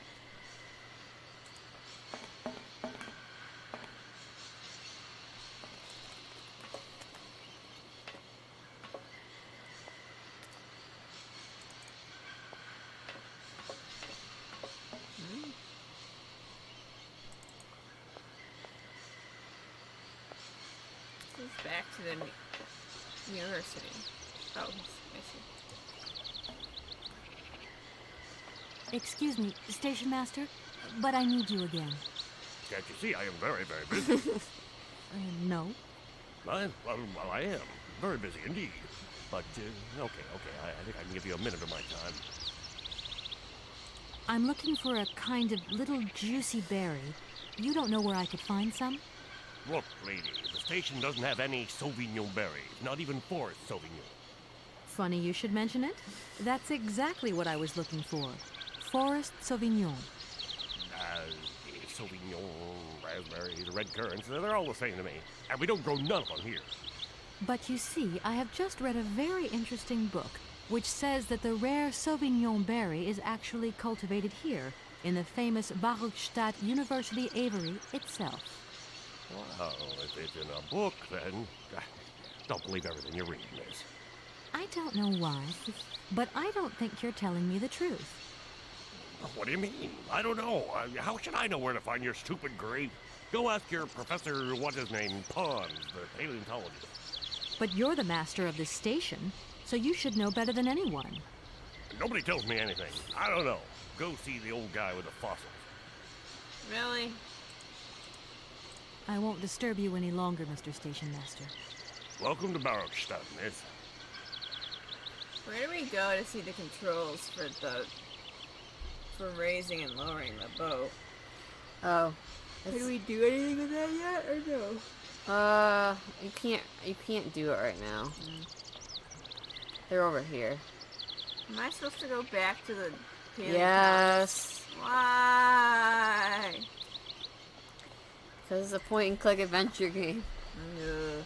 This is back to the university. Oh, I see. Excuse me, station master, but I need you again. Can't you see I am very, very busy? No. Well, I am. Very busy indeed. But, okay. I think I can give you a minute of my time. I'm looking for a kind of little juicy berry. You don't know where I could find some? Look, lady, the station doesn't have any Sauvignon berries, not even Forest Sauvignon. Funny you should mention it. That's exactly what I was looking for. Forest Sauvignon. Sauvignon, raspberries, red currants, they're all the same to me. And we don't grow none of them here. But you see, I have just read a very interesting book which says that the rare Sauvignon berry is actually cultivated here, in the famous Barokstadt University aviary itself. Well, if it's in a book, then don't believe everything you read, miss. I don't know why, but I don't think you're telling me the truth. What do you mean? I don't know. How should I know where to find your stupid grape? Go ask your professor, what's his name, Pons, the paleontologist. But you're the master of this station, so you should know better than anyone. Nobody tells me anything. I don't know. Go see the old guy with the fossils. Really? I won't disturb you any longer, Mr. Station Master. Welcome to Barokstadt, miss. Where do we go to see the controls for raising and lowering the boat? Oh. Can we do anything with that yet, or no? You can't do it right now. They're over here. Am I supposed to go back to the paleontologist? Yes. Why? Because it's a point-and-click adventure game. Ugh.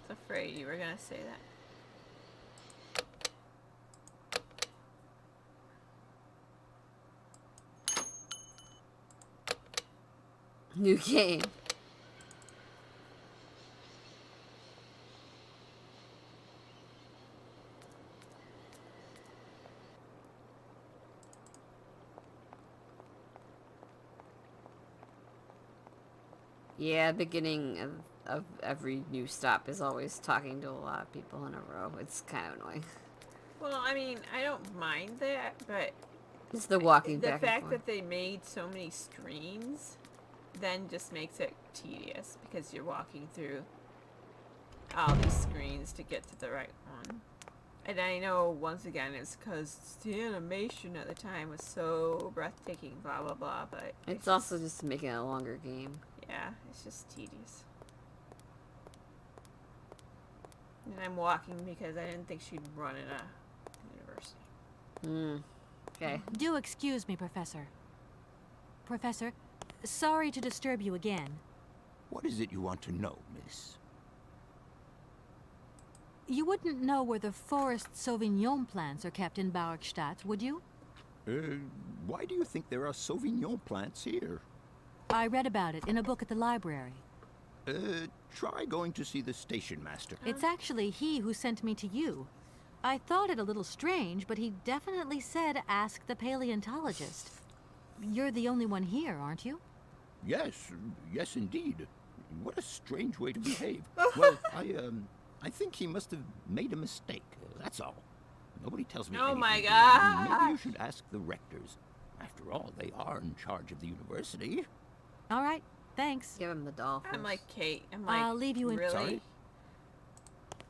I was afraid you were gonna say that. New game. Yeah, beginning of every new stop is always talking to a lot of people in a row. It's kind of annoying. Well, I mean, I don't mind that, but It's the walking the back and fact forth. that they made so many screens then just makes it tedious because you're walking through all these screens to get to the right one. And I know, once again, it's because the animation at the time was so breathtaking, blah, blah, blah, but It's also just making it a longer game. yeah, it's just tedious. And I'm walking because I didn't think she'd run in a university. Okay. Do excuse me, Professor. Professor, sorry to disturb you again. What is it you want to know, miss? You wouldn't know where the forest Sauvignon plants are kept in Barkstadt, would you? Why do you think there are Sauvignon plants here? I read about it in a book at the library. Try going to see the station master. It's actually he who sent me to you. I thought it a little strange, but he definitely said ask the paleontologist. You're the only one here, aren't you? Yes, yes indeed. What a strange way to behave. Well, I think he must have made a mistake. That's all. Nobody tells me Oh anything. my God. Maybe you should ask the rectors. After all, they are in charge of the university. All right, thanks. Give him the doll. I'm first. like Kate. I'm like, I'll leave you in. really? Sorry?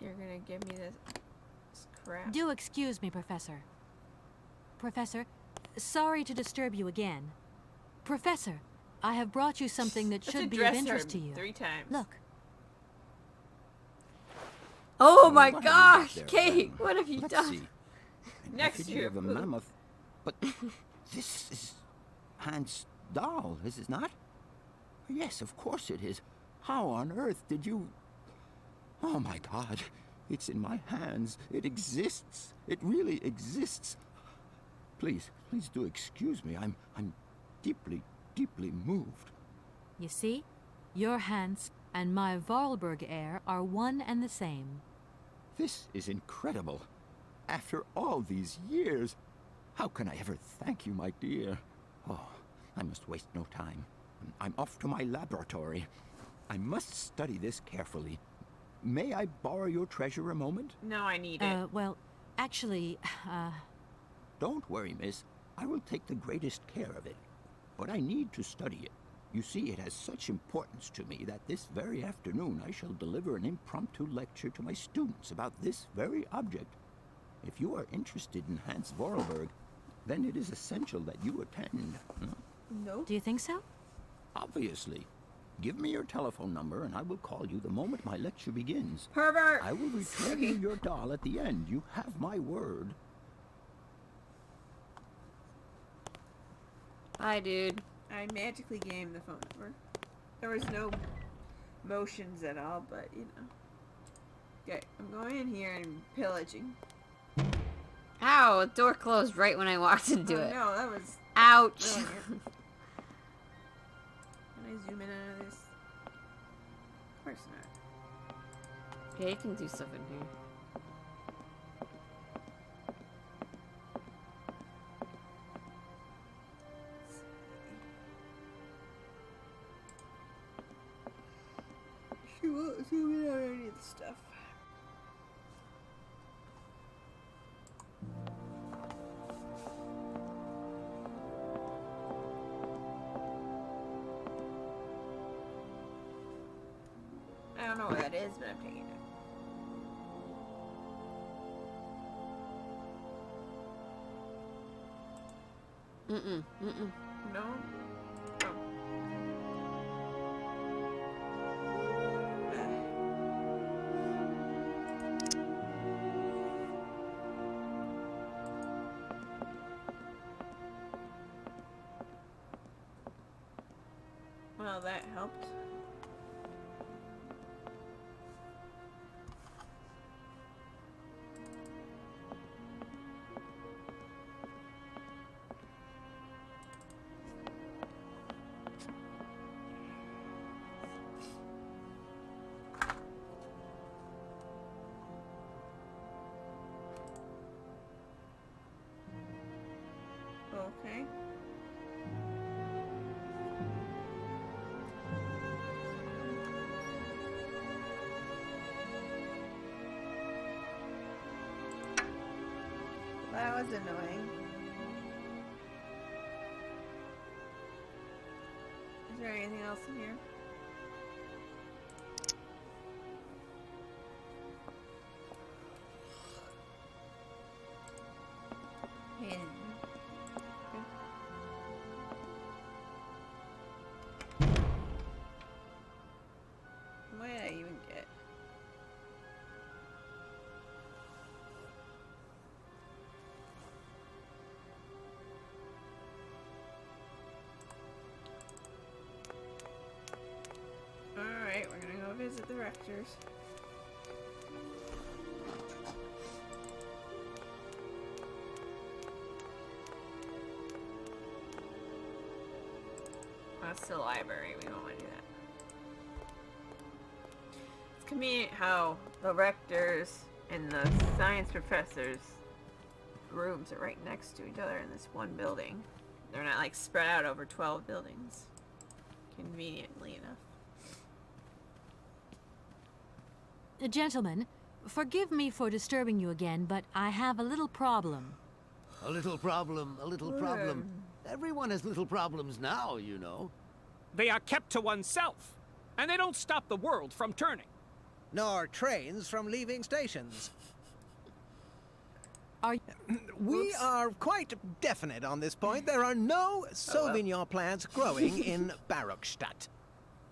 You're gonna give me this crap? Do excuse me, Professor. Professor, sorry to disturb you again. Professor, I have brought you something that Let's should be of address interest her to you. 3 times. Look. Oh my What have you got gosh, there, Kate, then? what have you Let's done? see. An Next effigy year, of a boo. mammoth. But this is Hans' doll, is it not? Yes, of course it is. How on earth did you... Oh my God, it's in my hands. It exists. It really exists. Please, please do excuse me. I'm deeply, deeply moved. You see? Your Hans and my Vorarlberg heir are one and the same. This is incredible. After all these years, how can I ever thank you, my dear? Oh, I must waste no time. I'm off to my laboratory. I must study this carefully. May I borrow your treasure a moment? No, I need it. Well, actually, Don't worry, miss. I will take the greatest care of it. But I need to study it. You see, it has such importance to me that this very afternoon I shall deliver an impromptu lecture to my students about this very object. If you are interested in Hans Vorarlberg, then it is essential that you attend. No. do you think so? Obviously. Give me your telephone number and I will call you the moment my lecture begins. Pervert. I will return you your doll at the end. You have my word. Bye, dude. I magically gave him the phone number. There was no motions at all, but you know. Okay, I'm going in here and pillaging. Ow, the door closed right when I walked into Oh, it. no, that was Ouch. brilliant. Can I zoom in on this? Of course not. Yeah, you can do stuff in here. She won't zoom in on any of the stuff. I don't know what that is, but I'm taking it. No? Oh. Well, that helped. Okay. That was annoying. Is there anything else in here? Hidden. What did I even get? the rectors. That's the library. We don't want to do that. It's convenient how the rectors and the science professors' rooms are right next to each other in this one building. They're not like spread out over 12 buildings. Conveniently enough. Gentlemen, forgive me for disturbing you again, but I have a little problem. A little problem, a little problem. Everyone has little problems now, you know. They are kept to oneself, and they don't stop the world from turning. Nor trains from leaving stations. We are quite definite on this point. There are no Sauvignon plants growing in Baruchstadt.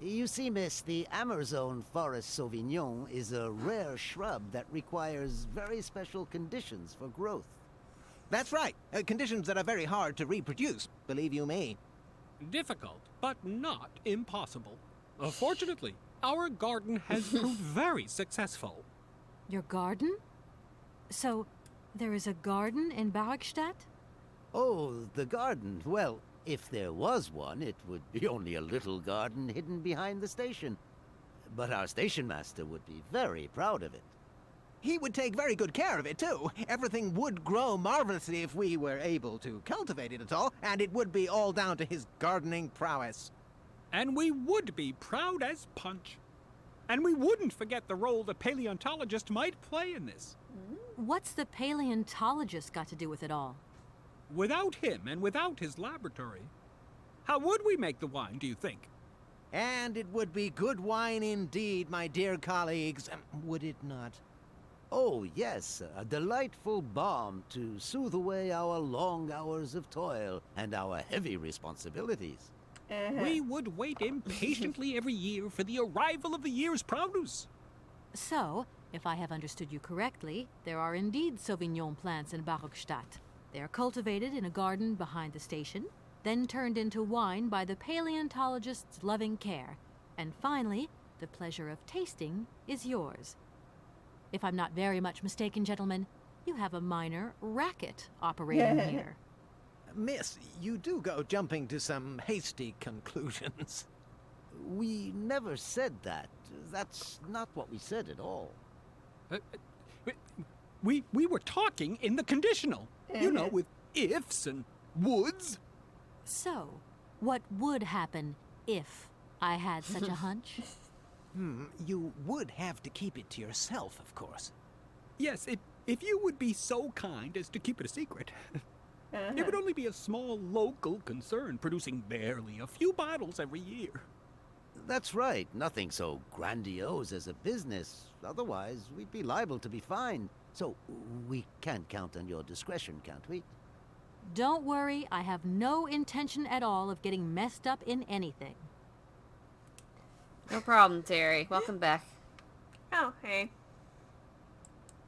You see, miss, the Amazon Forest Sauvignon is a rare shrub that requires very special conditions for growth. That's right. Conditions that are very hard to reproduce, believe you me. Difficult, but not impossible. Fortunately, our garden has proved very successful. Your garden? So, there is a garden in Baruchstadt? Oh, the garden. Well, if there was one, it would be only a little garden hidden behind the station. But our station master would be very proud of it. He would take very good care of it, too. Everything would grow marvelously if we were able to cultivate it at all, and it would be all down to his gardening prowess. And we would be proud as punch. And we wouldn't forget the role the paleontologist might play in this. What's the paleontologist got to do with it all? Without him and without his laboratory, how would we make the wine, do you think? And it would be good wine indeed, my dear colleagues, would it not? Oh, yes, a delightful balm to soothe away our long hours of toil and our heavy responsibilities. We would wait impatiently every year for the arrival of the year's produce. So, if I have understood you correctly, there are indeed Sauvignon plants in Baruchstadt. They are cultivated in a garden behind the station, then turned into wine by the paleontologist's loving care, and finally, the pleasure of tasting is yours. If I'm not very much mistaken, gentlemen, you have a minor racket operating here. Miss, you do go jumping to some hasty conclusions. We never said that. That's not what we said at all. We were talking in the conditional. You know, with ifs and woulds. So, what would happen if I had such a hunch? You would have to keep it to yourself, of course. Yes, if you would be so kind as to keep it a secret. It would only be a small local concern, producing barely a few bottles every year. That's right. Nothing so grandiose as a business. Otherwise, we'd be liable to be fined. So, we can't count on your discretion, can't we? Don't worry, I have no intention at all of getting messed up in anything. No problem, Terry. Welcome back. Oh, hey.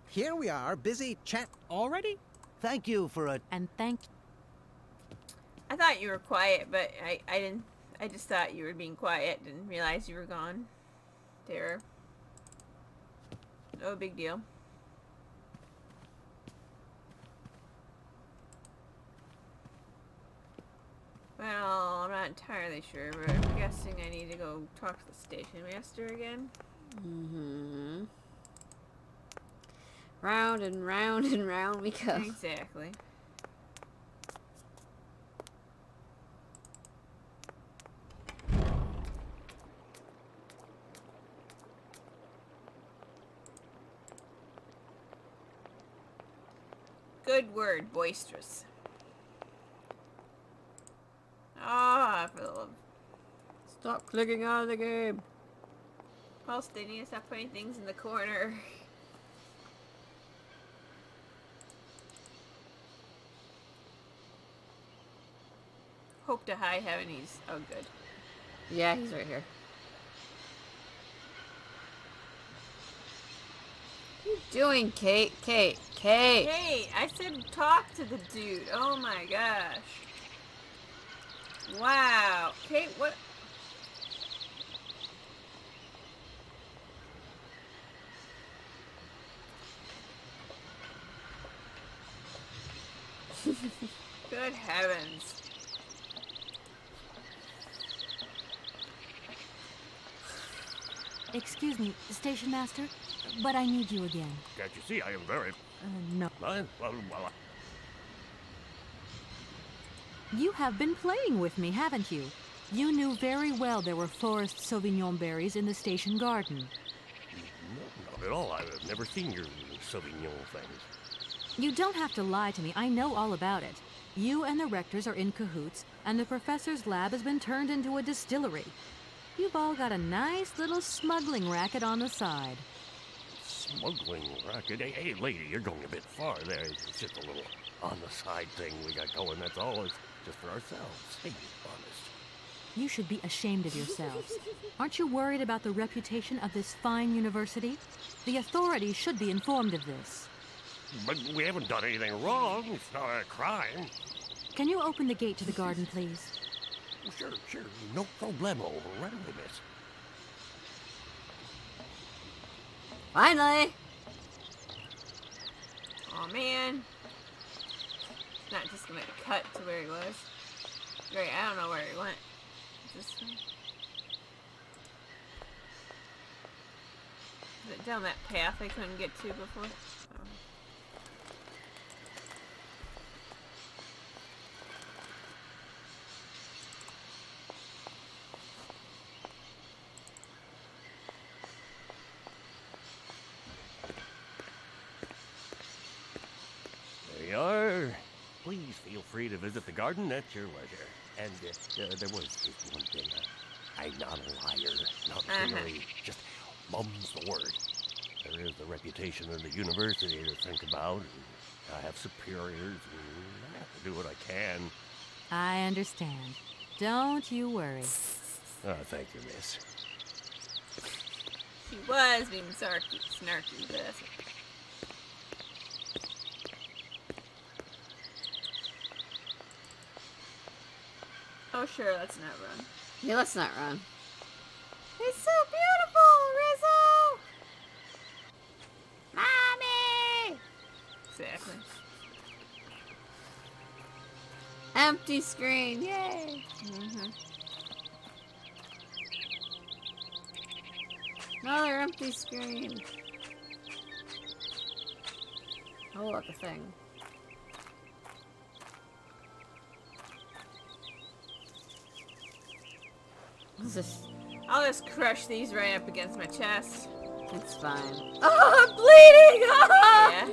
Here we are, busy chat already? Thank you for a... And thank... I thought you were quiet, but I didn't... I just thought you were being quiet. Didn't realize you were gone. Terror. No big deal. Well, I'm not entirely sure, but I'm guessing I need to go talk to the station master again. Mm-hmm. Round and round and round we go. Exactly. Good word, boisterous. Ah, for the love. Stop clicking out of the game. Pulse, they need to stop putting things in the corner. Hope to high heaven he's... Oh, good. Yeah, he's right here. What are you doing, Kate? Kate! Hey, I said talk to the dude. Oh my gosh. Wow. Kate, what? Good heavens. Excuse me, Station Master, but I need you again. Can't you see I am very... No. Well, You have been playing with me, haven't you? You knew very well there were forest Sauvignon berries in the station garden. no, not at all. I've never seen your Sauvignon things. You don't have to lie to me. I know all about it. You and the rectors are in cahoots, and the professor's lab has been turned into a distillery. You've all got a nice little smuggling racket on the side. Smuggling racket? Hey, lady, you're going a bit far there. It's just a little on-the-side thing we got going, that's all. It's just for ourselves. Hey, honest. You should be ashamed of yourselves. Aren't you worried about the reputation of this fine university? The authorities should be informed of this. But we haven't done anything wrong. It's not a crime. Can you open the gate to the garden, please? Sure. No problemo. Right away, miss. Finally! Oh man. Not just gonna cut to where he was. Great, I don't know where he went. Is this way? Is it down that path I couldn't get to before? Oh. There you are. Please feel free to visit the garden at your leisure. And there was just one thing. I'm not a liar. Not really. Just mum's the word. There is the reputation of the university to think about. And I have superiors. And I have to do what I can. I understand. Don't you worry. Oh, thank you, miss. He was being snarky, but that's okay. Oh sure, let's not run. Yeah, let's not run. It's so beautiful, Rizzo! Mommy! Exactly. Empty screen, yay! Another empty screen. Oh, look, a thing. I'll just crush these right up against my chest. It's fine. Oh, I'm bleeding! Yeah.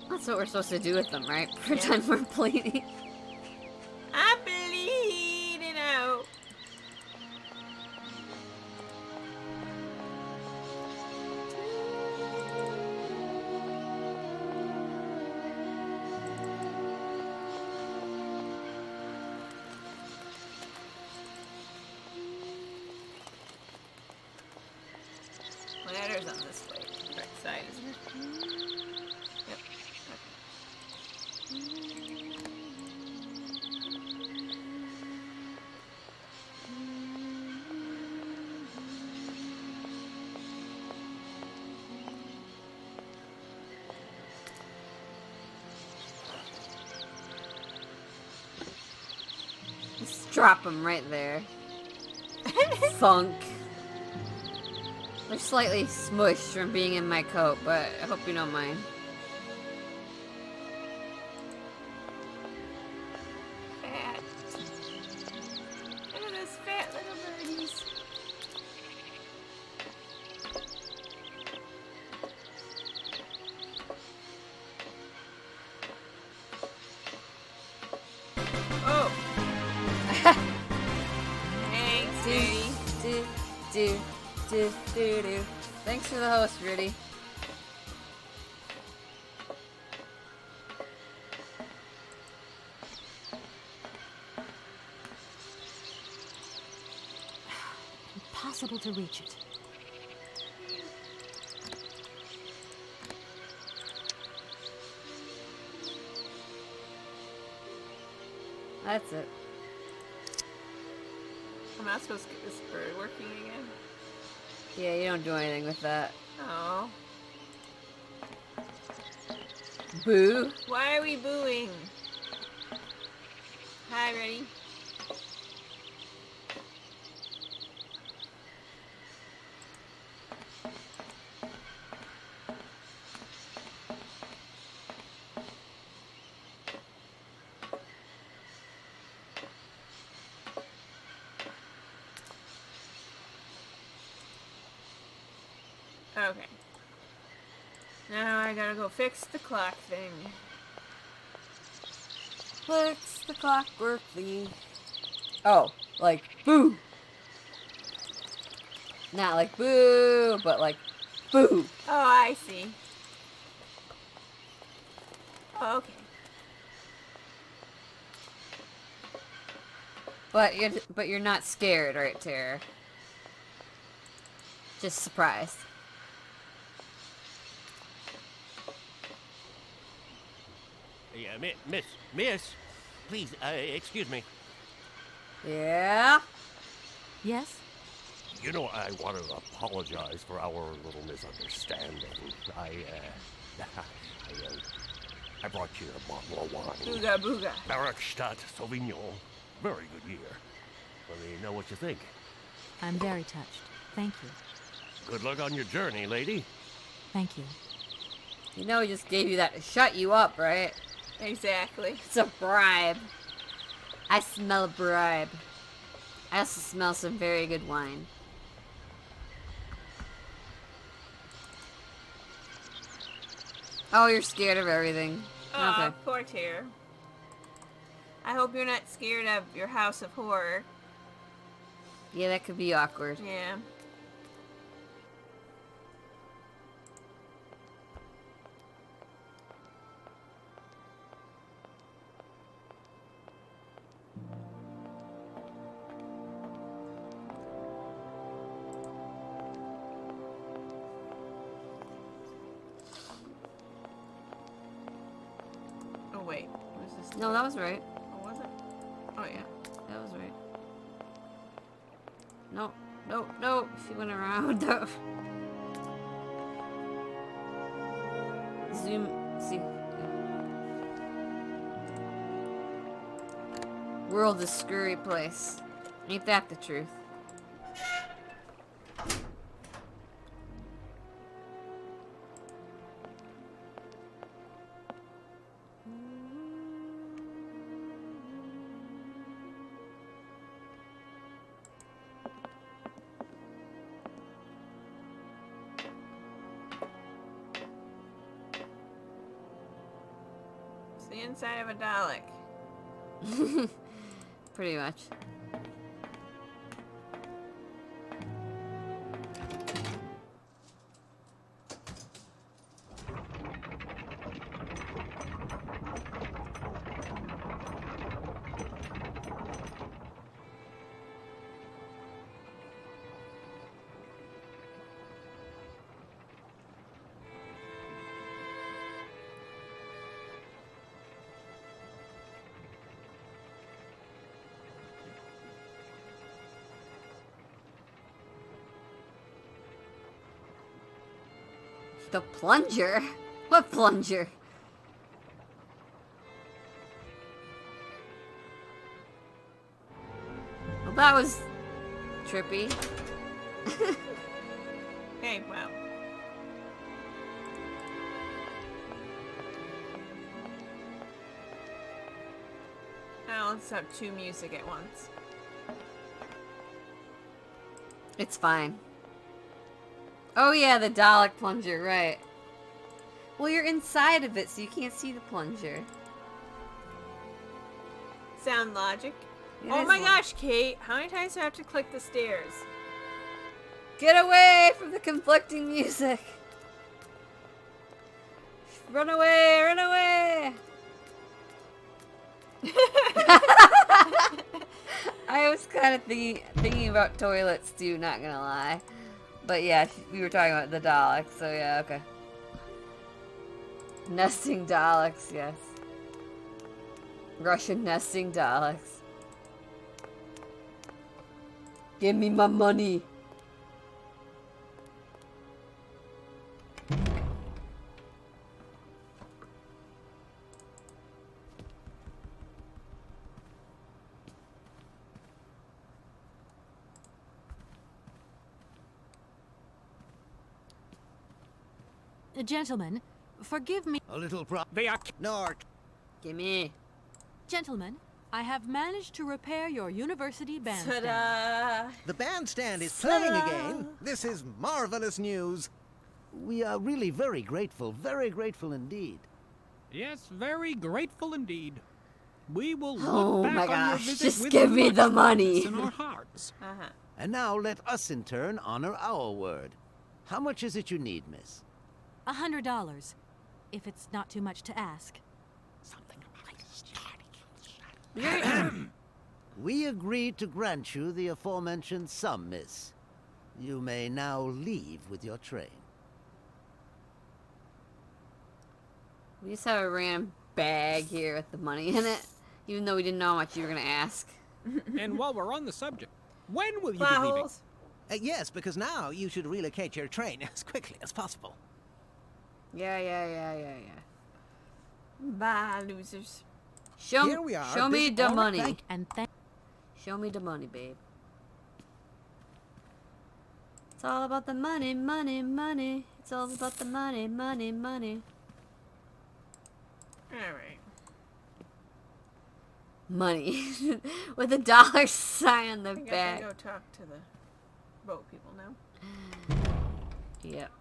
That's what we're supposed to do with them, right? Pretend we're bleeding. I'm bleeding out. Ladder's on this way. Right side, isn't it? Yep. Just drop them right there. Funk. They're slightly smushed from being in my coat, but I hope you don't mind. Fat. Look at those fat little birdies. Oh! Thanks, Rudy. Do. Thanks for the host, Rudy. Impossible to reach it. That's it. I'm not supposed to get this bird working again. Yeah, you don't do anything with that. Oh. Boo. Why are we booing? Hi, ready? Okay. Now I gotta go fix the clock thing. Fix the clockwork thingy. Oh, like boo. Not like boo, but like boo. Oh, I see. Oh, okay. But you're not scared, right, Tara? Just surprised. Yeah, miss, please, excuse me. Yeah? Yes? You know, I want to apologize for our little misunderstanding. I brought you a bottle of wine. Booga booga. Barakstadt Sauvignon. Very good year. Let me know what you think. I'm very touched. Thank you. Good luck on your journey, lady. Thank you. You know he just gave you that to shut you up, right? Exactly. It's a bribe. I smell a bribe. I also smell some very good wine. Oh, you're scared of everything. Aw, Okay. poor Tara. I hope you're not scared of your house of horror. Yeah, that could be awkward. Yeah. Oh wait, was this? No, that was right. Oh, was it? Oh yeah. That was right. No, no, no. She went around. Zoom. See. World is screwy place. Ain't that the truth? It's the inside of a Dalek. Pretty much. The plunger? What plunger? Well, that was trippy. Okay, well. Now let's have two music at once. It's fine. Oh yeah, the Dalek plunger, right. Well, you're inside of it, so you can't see the plunger. Sound logic. It Oh is my lo- gosh, Kate. How many times do I have to click the stairs? Get away from the conflicting music! Run away! Run away! I was kind of thinking about toilets too, not gonna lie. But yeah, we were talking about the Daleks, so yeah, okay. Nesting Daleks, yes. Russian nesting Daleks. Give me my money! Gentlemen, forgive me. A little They are... Nort. Gimme. Gentlemen, I have managed to repair your university bandstand. Ta-da! The bandstand is playing again. This is marvelous news. We are really very grateful indeed. Yes, very grateful indeed. We will look Oh back my on your gosh, visit just with give me much the money. gladness in our hearts. Uh-huh. And now let us in turn honor our word. How much is it you need, miss? $100, if it's not too much to ask. We agree to grant you the aforementioned sum, miss. You may now leave with your train. We just have a random bag here with the money in it, even though we didn't know how much you were gonna ask. And while we're on the subject, when will you Plot be leaving? holes. Yes, because now you should relocate your train as quickly as possible. Yeah. Bye, losers. Here we are, Show me the money. Thank Show me the money, babe. It's all about the money, money, money. It's all about the money, money, money. Alright. Money. With a dollar sign on the I guess I back. go talk to the boat people now. Yep.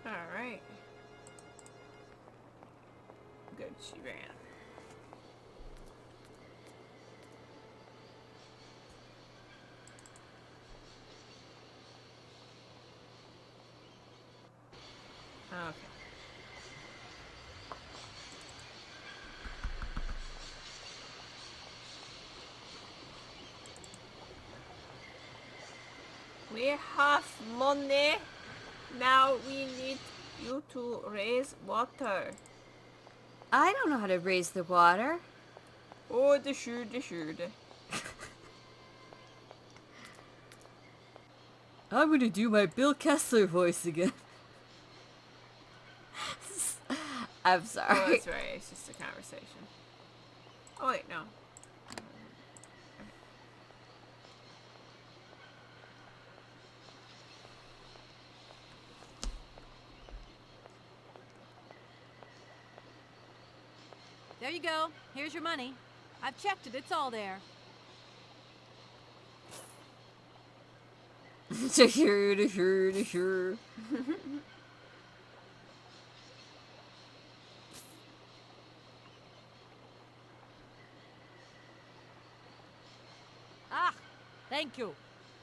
Alright. Good, she ran. Okay. We have money. Now we need you to raise water. I don't know how to raise the water. Oh, the shoot. I'm gonna do my Bill Kessler voice again. I'm sorry. Oh, that's right. It's just a conversation. Oh, wait, no. There you go. Here's your money. I've checked it. It's all there. Sure. Ah, thank you.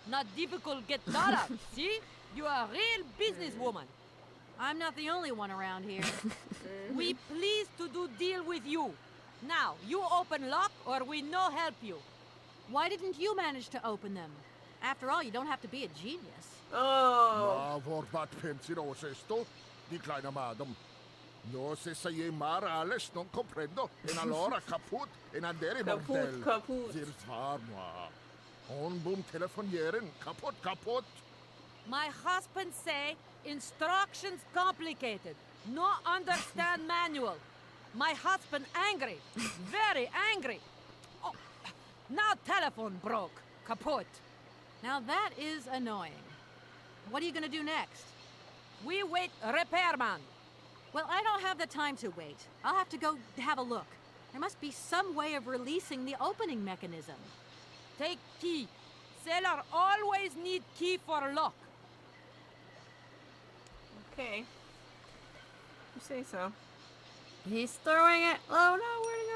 Not difficult get dollar. See? You are a real businesswoman. I'm not the only one around here. We pleased to do deal with you. Now, you open lock or we no help you. Why didn't you manage to open them? After all, you don't have to be a genius. Oh. Por vad pensinos esto? Declina madam. No se saye mar alles non comprendo. En allora caput en andere mortel. Kaput. Dir svar moi. On boom telefonieren. Kaput. My husband say instructions complicated. No understand manual. My husband angry. Very angry. Oh, now telephone broke. Kaput. Now that is annoying. What are you gonna do next? We wait repairman. Well, I don't have the time to wait. I'll have to go have a look. There must be some way of releasing the opening mechanism. Take key. Sailor always need key for lock. Okay. You say so. He's throwing it. Oh no, where'd it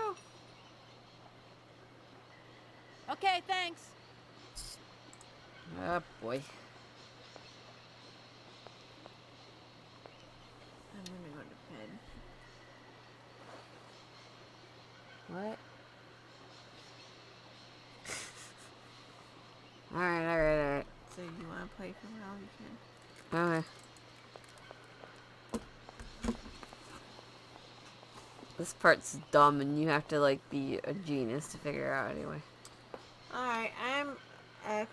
go? Okay, thanks. Oh boy. I'm gonna go to bed. What? Alright. So you wanna play for a while? You can. Okay. This part's dumb, and you have to like be a genius to figure it out anyway. Alright,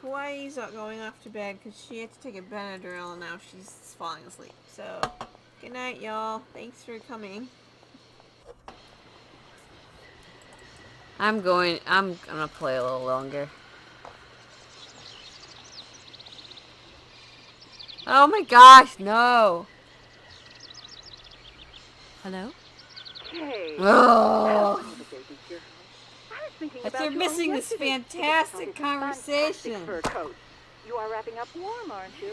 Kawaii's going off to bed because she had to take a Benadryl and now she's falling asleep. So, good night, y'all. Thanks for coming. I'm gonna play a little longer. Oh my gosh, no! Hello? Hey. Oh. They're missing this fantastic conversation. Fur coat. You are wrapping up warm, aren't you?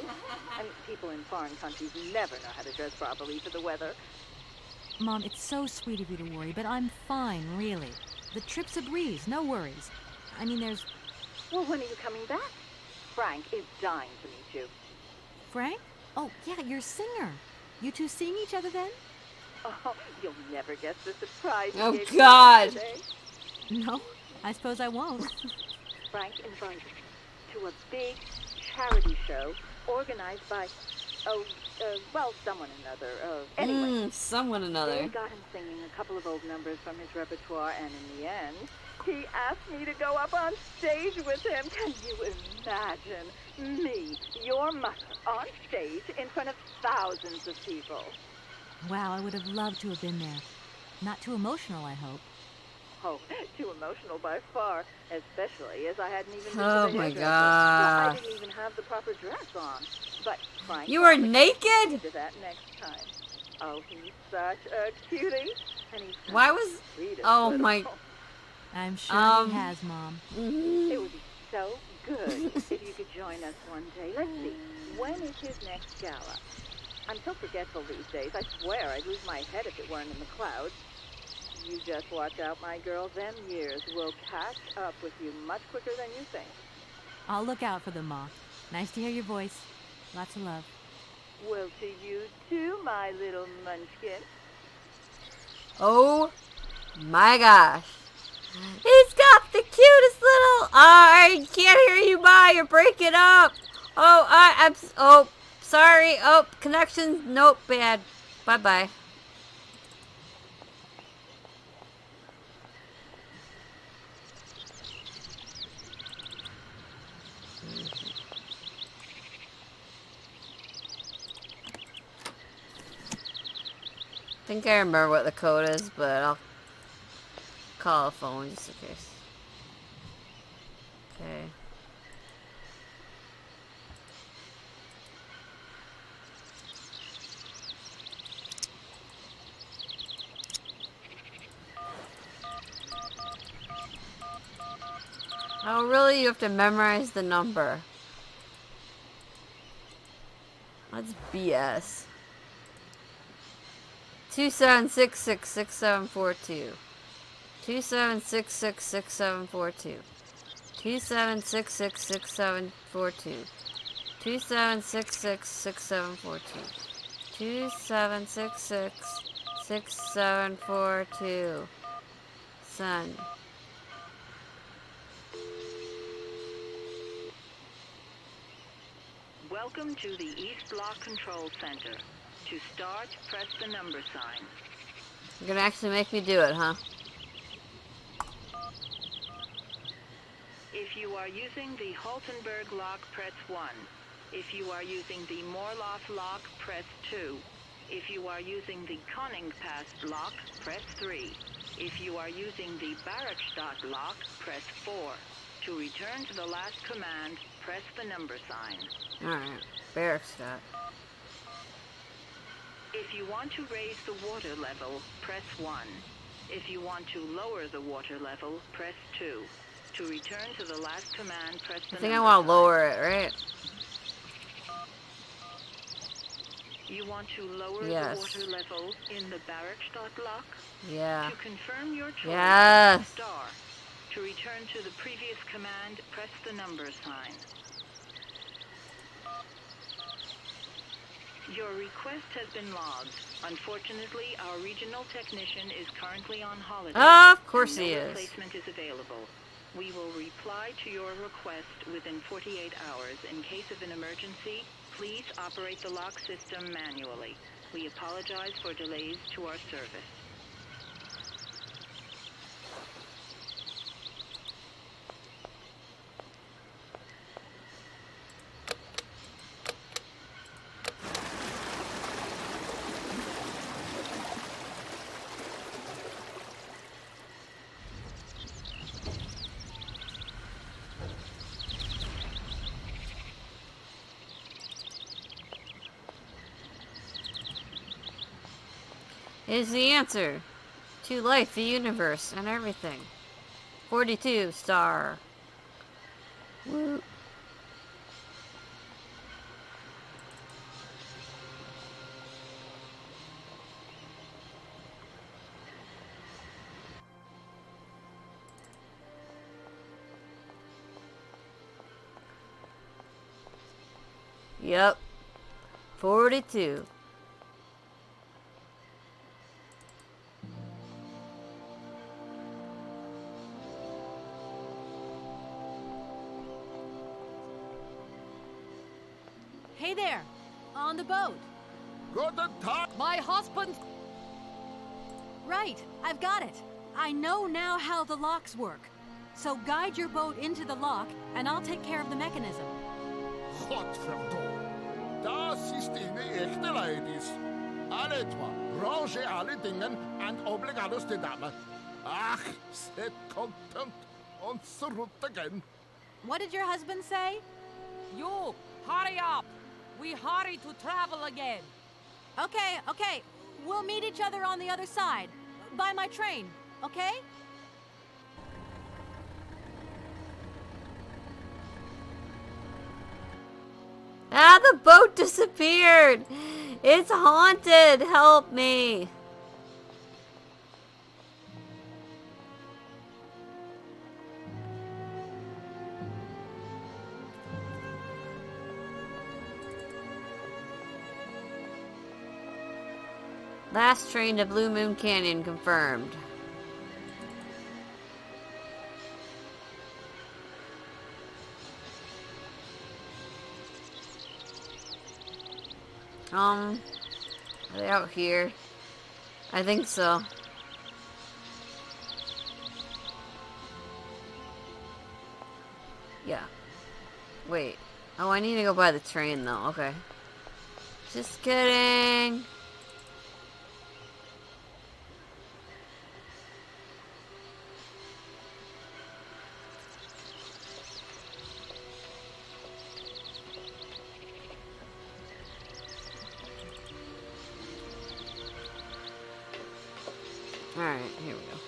I mean, people in foreign countries never know how to dress properly for the weather. Mom, it's so sweet of you to worry, but I'm fine, really. The trip's a breeze, no worries. I mean, there's... Well, when are you coming back? Frank is dying to meet you. Frank? Oh, yeah, your singer. You two seeing each other then? Oh, you'll never guess the surprise. Oh, God. No, I suppose I won't. Frank invited to a big charity show organized by, well, someone another. Anyway. Someone another. They got him singing a couple of old numbers from his repertoire, and in the end, he asked me to go up on stage with him. Can you imagine me, your mother, on stage in front of thousands of people? Wow, I would have loved to have been there. Not too emotional, I hope. Oh, too emotional by far, especially as I hadn't even been Oh to the my hairdresser. God. Well, I didn't even have the proper dress on. But Frank, You were naked? do that next time. Oh, he's such a cutie, and he's Why was... Oh my... I'm sure he has, Mom. It would be so good if you could join us one day. Let's see, when is his next gala? I'm so forgetful these days. I swear I'd lose my head if it weren't in the clouds. You just watch out, my girl. Them years will catch up with you much quicker than you think. I'll look out for them, Ma. Nice to hear your voice. Lots of love. Well, to you too, my little munchkin. Oh my gosh. He's got the cutest little... I can't hear you, Ma. You're breaking up. Oh, I'm... Oh, sorry. Oh, connection. Nope, bad. Bye-bye. I think I remember what the code is, but I'll call a phone just in case. Okay. Oh, really? You have to memorize the number. That's BS. 27666742. 27666742. 27666742. 27666742. 27666742. Son. Welcome to the East Block Control Center. To start, press the number sign. You're gonna actually make me do it, huh? If you are using the Haltenberg lock, press 1. If you are using the Morloff lock, press 2. If you are using the Koningpass lock, press 3. If you are using the Barrackstadt lock, press 4. To return to the last command, press the number sign. Alright, Barrackstadt. If you want to raise the water level, press 1. If you want to lower the water level, press 2. To return to the last command, press the I think I want to lower it, right? You want to lower Yes. the water level in the Barrackstadt lock? Yeah. To confirm your choice, Yes. press star. To return to the previous command, press the number sign. Your request has been logged. Unfortunately, our regional technician is currently on holiday. Of course and he no is. replacement is available. We will reply to your request within 48 hours. In case of an emergency, please operate the lock system manually. We apologize for delays to our service. is the answer to life, the universe, and everything. 42 star. Woo. Yep. 42. Hey there, on the boat. Guten Tag. My husband. Right, I've got it. I know now how the locks work. So guide your boat into the lock, and I'll take care of the mechanism. Godverdomme. Das ist eine echte Ladies. Alle zwei. Range alle Dingen and obligados de dame. Ach, set content on surut again. What did your husband say? You, hurry up. We hurry to travel again. Okay, okay. We'll meet each other on the other side. By my train, okay? Ah, the boat disappeared! It's haunted! Help me! Last train to Blue Moon Canyon confirmed. Are they out here? I think so. Yeah. Wait. Oh, I need to go by the train though. Okay. Just kidding. Alright, here we go.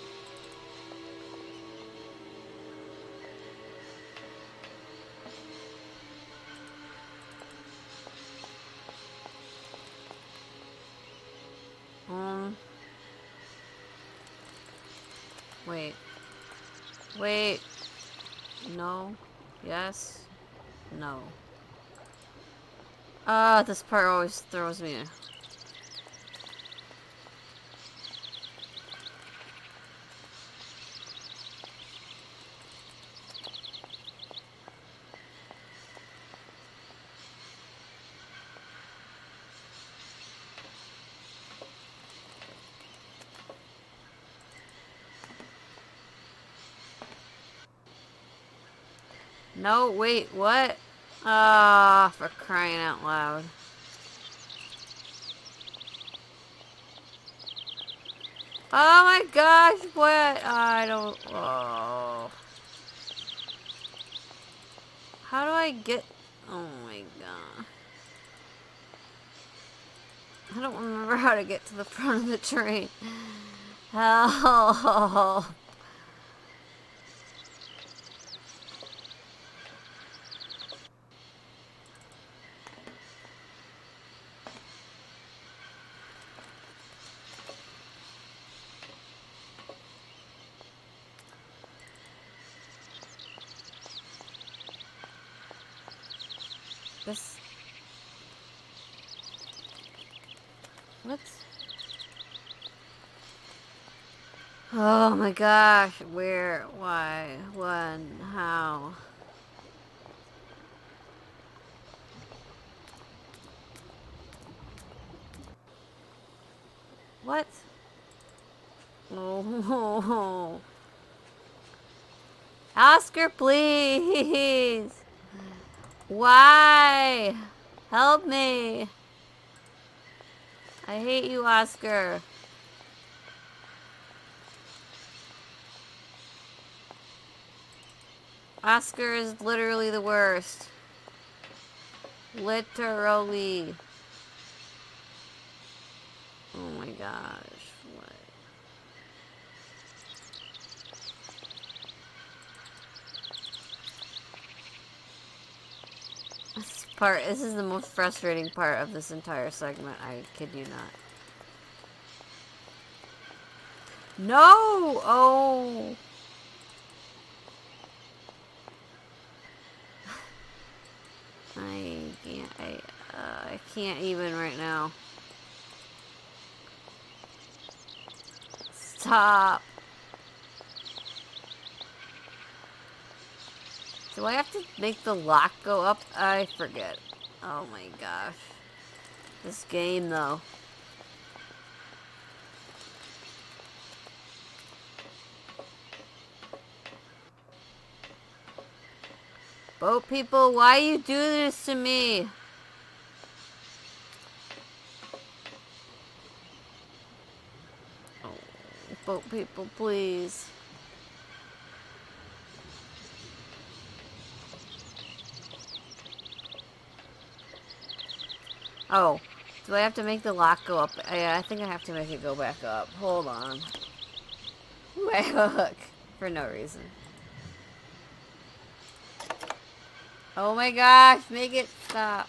Wait. Wait. No. Yes. No. This part always throws me. No, wait, what? Ah, for crying out loud. Oh my gosh, what? I don't... Oh. How do I get... Oh my god. I don't remember how to get to the front of the train. Help. This... What? Oh my gosh, where, why, when, how? What? Oh, Oscar, please! Why? Help me! I hate you, Oscar. Oscar is literally the worst. Literally. Oh my gosh. part. This is the most frustrating part of this entire segment. I kid you not. No! Oh! I can't even right now. Stop. Do I have to make the lock go up? I forget. Oh my gosh. This game though. Boat people, why you do this to me? Oh, boat people, please. Oh, do I have to make the lock go up? Yeah, I think I have to make it go back up. Hold on. My hook. For no reason. Oh my gosh, make it stop.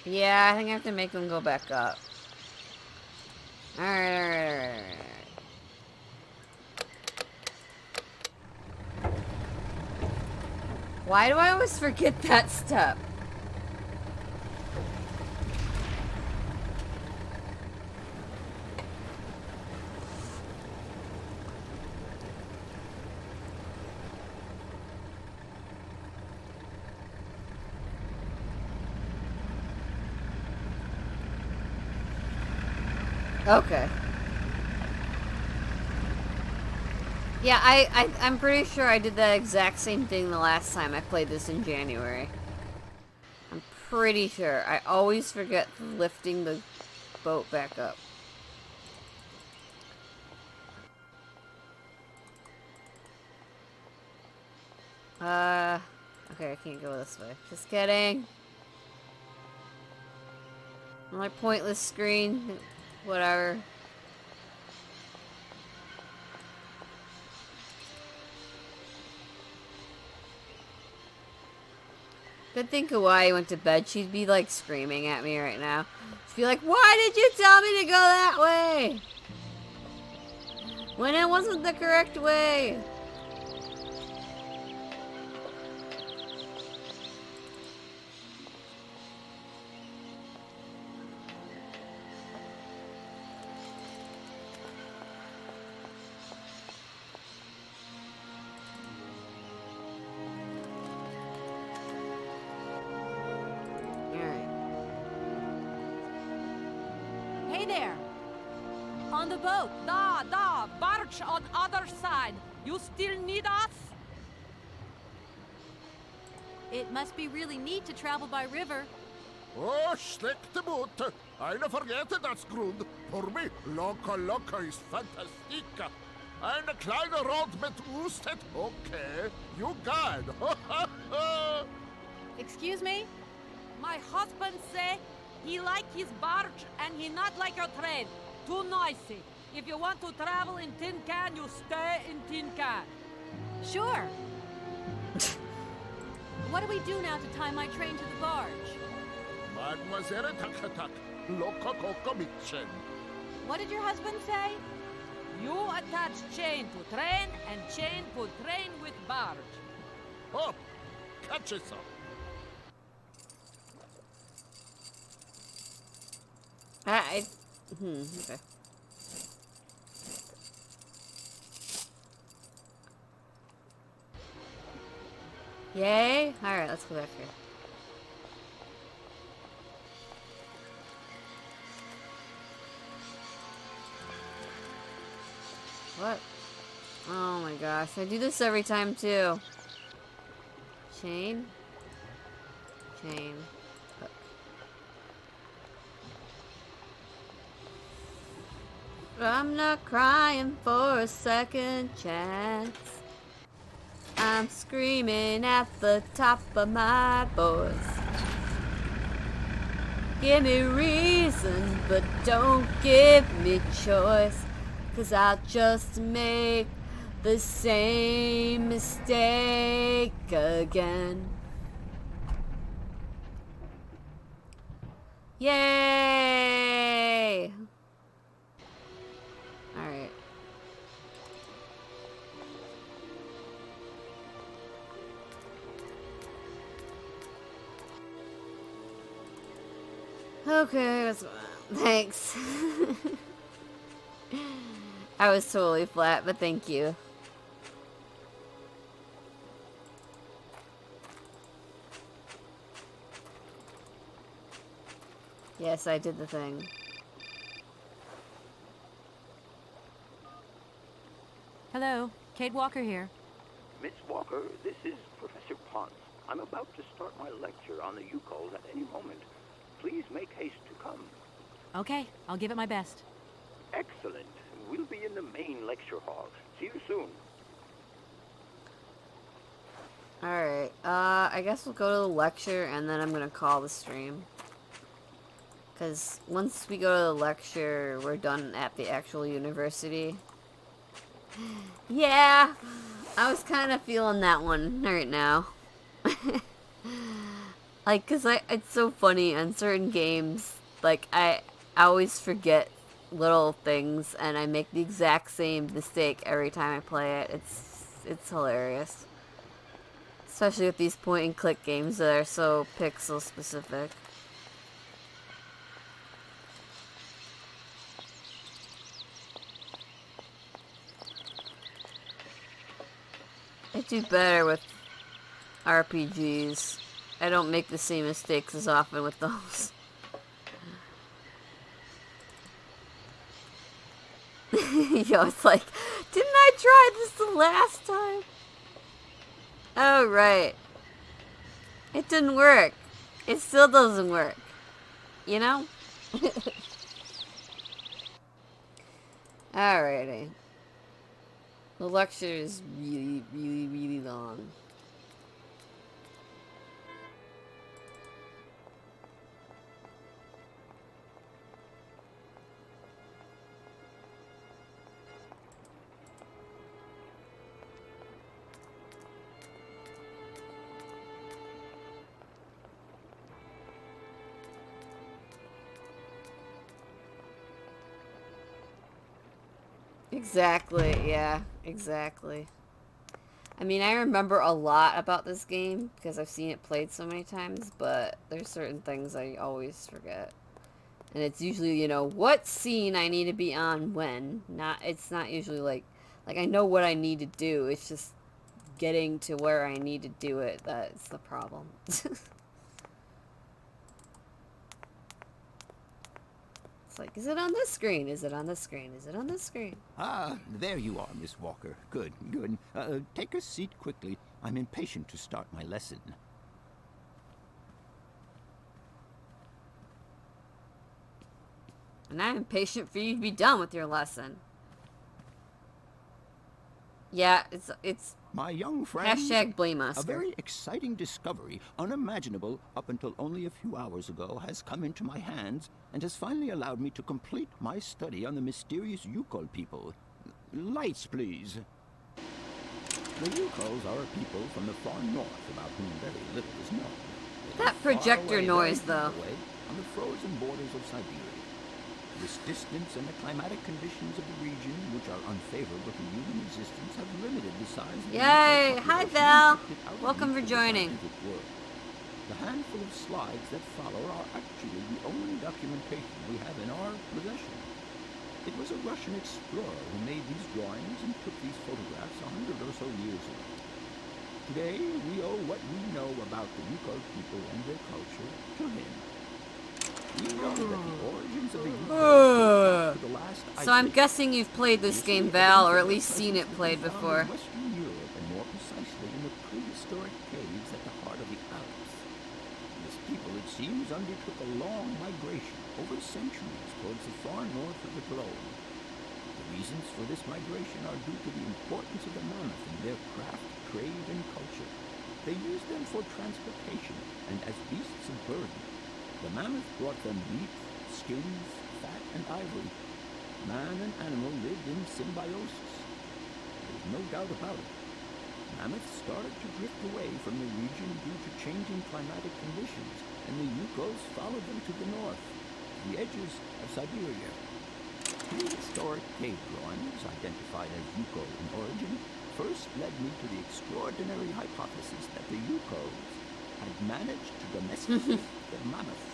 Yeah, I think I have to make them go back up. Alright. Why do I always forget that step? Okay. Yeah, I'm pretty sure I did that exact same thing the last time I played this in January. I'm pretty sure. I always forget lifting the boat back up. Okay, I can't go this way. Just kidding. My pointless screen. Whatever. Good thing Kawaii went to bed. She'd be like screaming at me right now. She'd be like, why did you tell me to go that way? When it wasn't the correct way. Hey there! On the boat! Da, barge on other side. You still need us? It must be really neat to travel by river. Oh, slechte boot. Eine vergete das Grund. Für mich, locker ist fantastica. Eine kleine Rot mit Ustet, okay. You got it. Excuse me? My husband say he like his barge and he not like your train. Too noisy. If you want to travel in tin can, you stay in tin can. Sure. What do we do now to tie my train to the barge? Mademoiselle Takatak, loco coco mitchen. What did your husband say? You attach chain to train and chain to train with barge. Hop, catch it up. Okay. Yay! Alright, let's go back here. What? Oh my gosh, I do this every time too. Chain. Chain. Hook. I'm not crying for a second chance. I'm screaming at the top of my voice. Give me reason, but don't give me choice. 'Cause I'll just make the same mistake again. Yay! Alright. Okay, let's go. Thanks. I was totally flat, but thank you. Yes, I did the thing. Hello, Kate Walker here. Miss Walker, this is Professor Ponce. I'm about to start my lecture on the Yukols at any moment. Please make haste to come. Okay, I'll give it my best. Excellent. We'll be in the main lecture hall. See you soon. Alright, I guess we'll go to the lecture and then I'm gonna call the stream. Because once we go to the lecture, we're done at the actual university. Yeah, I was kind of feeling that one right now. Like, cause it's so funny on certain games, like, I always forget little things and I make the exact same mistake every time I play it. It's hilarious. Especially with these point and click games that are so pixel specific. I do better with RPGs. I don't make the same mistakes as often with those. Yo, it's like, didn't I try this the last time? Oh, right. It didn't work. It still doesn't work. You know? Alrighty. The lecture is really, really, really long. Exactly, yeah, exactly. I mean, I remember a lot about this game because I've seen it played so many times, but there's certain things I always forget. And it's usually, you know, what scene I need to be on when. It's not usually like I know what I need to do. It's just getting to where I need to do it that's the problem. It's like, is it on this screen? Is it on this screen? Is it on this screen? Ah, there you are, Miss Walker. Good, good. Take a seat quickly. I'm impatient to start my lesson. And I'm impatient for you to be done with your lesson. Yeah, it's my young friend. Hashtag blame us. A very exciting discovery, unimaginable up until only a few hours ago, has come into my hands and has finally allowed me to complete my study on the mysterious Yukol people. Lights, please. The Yukols are a people from the far north about whom very little is known. That projector noise, though. Away on the frozen borders of Syberia. This distance and the climatic conditions of the region, which are unfavorable to human existence, have limited the size of the Yay! Hi, Val! Welcome for joining. The handful of slides that follow are actually the only documentation we have in our possession. It was a Russian explorer who made these drawings and took these photographs 100 or so years ago. Today, we owe what we know about the Yukol people and their culture to him. We know that the origins of the Yukol to the last So I'm guessing you've played this game, Val, or at least seen it played before. In Western Europe, and more precisely in the prehistoric caves at the heart of the Alps. This people, it seems, undertook a long migration over centuries towards the far north of the globe. The reasons for this migration are due to the importance of the mammoth in their craft, trade, and culture. They used them for transportation and as beasts of burden. The mammoth brought them meat, skins, fat, and ivory. Man and animal lived in symbiosis. There's no doubt about it. Mammoths started to drift away from the region due to changing climatic conditions, and the Yukos followed them to the north, to the edges of Syberia. Prehistoric cave drawings, identified as Yuko in origin, first led me to the extraordinary hypothesis that the Yukos had managed to domesticate the mammoth.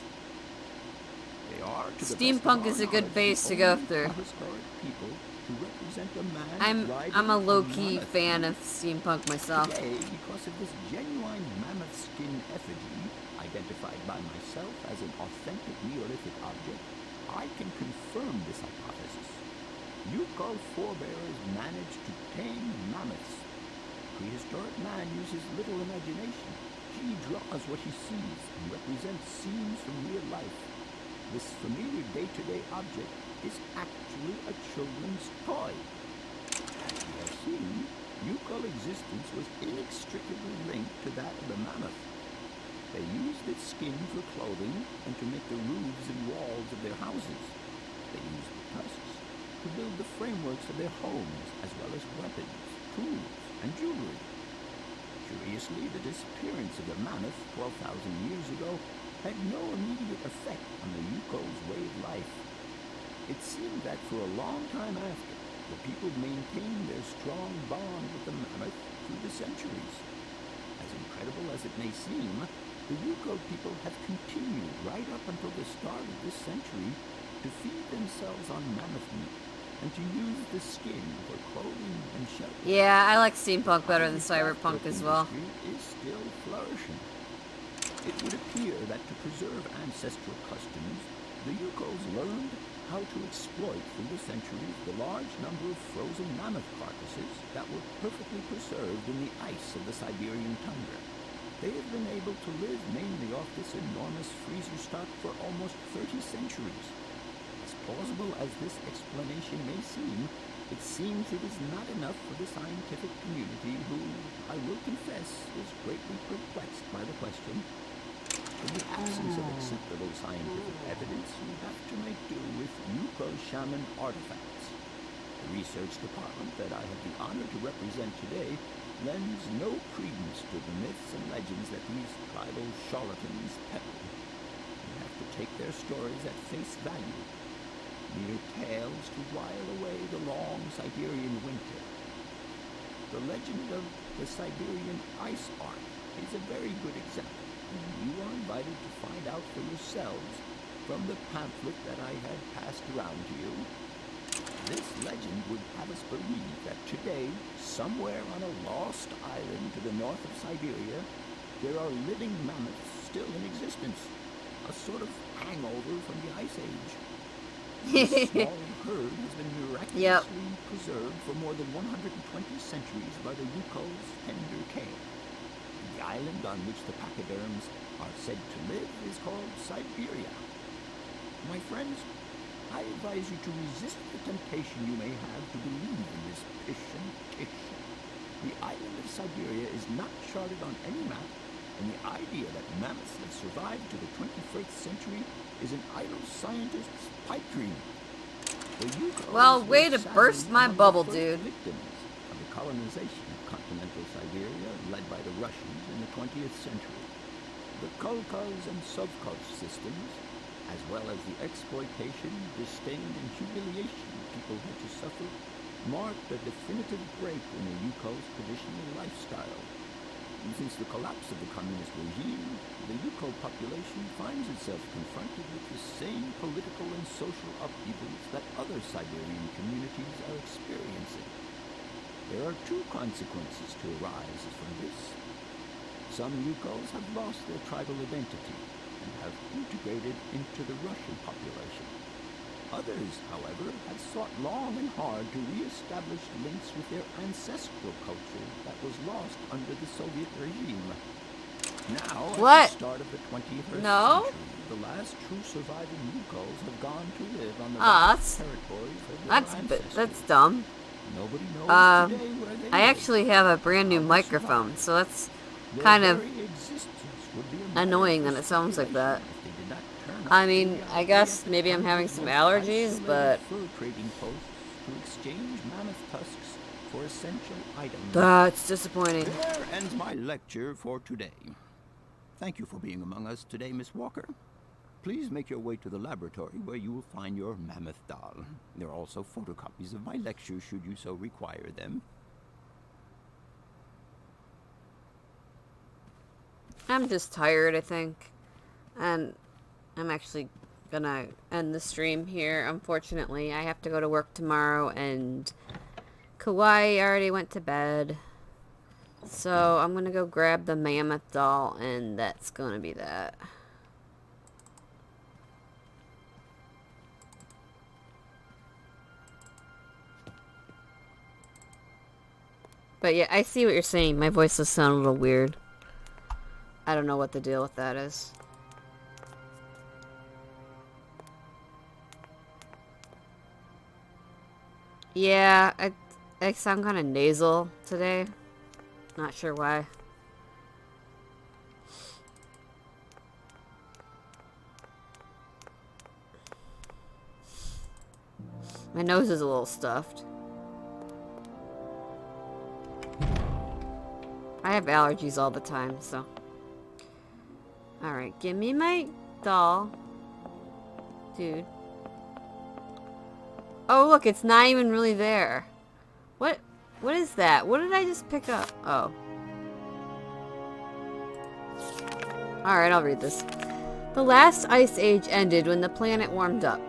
They are, to the Steampunk is a good base to go through. People to represent a man I'm a low-key fan of steampunk myself. Today, because of this genuine mammoth skin effigy, identified by myself as an authentic Neolithic object, I can confirm this hypothesis. Yuko forebears managed to tame mammoths. Prehistoric man uses little imagination. He draws what he sees and represents scenes from real life. This familiar day-to-day object is actually a children's toy. As we have seen, Yuko existence was inextricably linked to that of the mammoth. They used its skin for clothing and to make the roofs and walls of their houses. They used the tusks to build the frameworks of their homes, as well as weapons, tools, and jewelry. Curiously, the disappearance of the mammoth 12,000 years ago had no immediate effect on the Yuko's way of life. It seemed that for a long time after, the people maintained their strong bond with the mammoth through the centuries. As incredible as it may seem, the Yuko people have continued right up until the start of this century to feed themselves on mammoth meat and to use the skin for clothing and shelter. Yeah, I like steampunk better than cyberpunk as well. Is still flourishing. It would appear that to preserve ancestral customs, the Yukos learned how to exploit through the centuries the large number of frozen mammoth carcasses that were perfectly preserved in the ice of the Siberian tundra. They have been able to live mainly off this enormous freezer stock for almost 30 centuries. As plausible as this explanation may seem, it seems it is not enough for the scientific community who, I will confess, is greatly perplexed by the question. In the absence of acceptable scientific evidence, we have to make do with Yuko shaman artifacts. The research department that I have the honor to represent today lends no credence to the myths and legends that these tribal charlatans peddle. We have to take their stories at face value, mere tales to while away the long Siberian winter. The legend of the Siberian ice ark is a very good example. You are invited to find out for yourselves from the pamphlet that I had passed around to you. This legend would have us believe that today, somewhere on a lost island to the north of Syberia, there are living mammoths still in existence, a sort of hangover from the Ice Age. This small herd has been miraculously preserved for more than 120 centuries by the Yuko's tender care. The island on which the pachyderms are said to live is called Syberia. My friends, I advise you to resist the temptation you may have to believe in this pish and tish. The island of Syberia is not charted on any map, and the idea that mammoths have survived to the 21st century is an idle scientist's pipe dream. Well, way to burst my bubble, dude. Victims of the colonization of continental Syberia led by the Russians in the 20th century. The Kolkhoz and Sovkhoz systems, as well as the exploitation, disdain, and humiliation people had to suffer, marked a definitive break in the Yuko's traditional lifestyle. And since the collapse of the communist regime, the Yuko population finds itself confronted with the same political and social upheavals that other Siberian communities are experiencing. There are two consequences to arise from this. Some Yukos have lost their tribal identity and have integrated into the Russian population. Others, however, have sought long and hard to re-establish links with their ancestral culture that was lost under the Soviet regime. Now, at the start of the 21st century, the last true surviving Yukos have gone to live on the territories of their ancestors. That's dumb. Nobody knows today where they I actually have a brand new microphone, so that's kind of annoying that it sounds like that. I mean, I guess maybe I'm having some allergies, but fur trading posts to exchange mammoth tusks for essential items. That's disappointing. There ends my lecture for today. Thank you for being among us today, Miss Walker. Please make your way to the laboratory where you will find your mammoth doll. There are also photocopies of my lectures should you so require them. I'm just tired, I think. And I'm actually gonna end the stream here, unfortunately. I have to go to work tomorrow, and Kawaii already went to bed. So I'm gonna go grab the mammoth doll, and that's gonna be that. But yeah, I see what you're saying. My voice does sound a little weird. I don't know what the deal with that is. Yeah, I sound kind of nasal today. Not sure why. My nose is a little stuffed. I have allergies all the time, so. Alright, give me my doll. Dude. Oh, look, it's not even really there. What is that? What did I just pick up? Oh. Alright, I'll read this. The last ice age ended when the planet warmed up.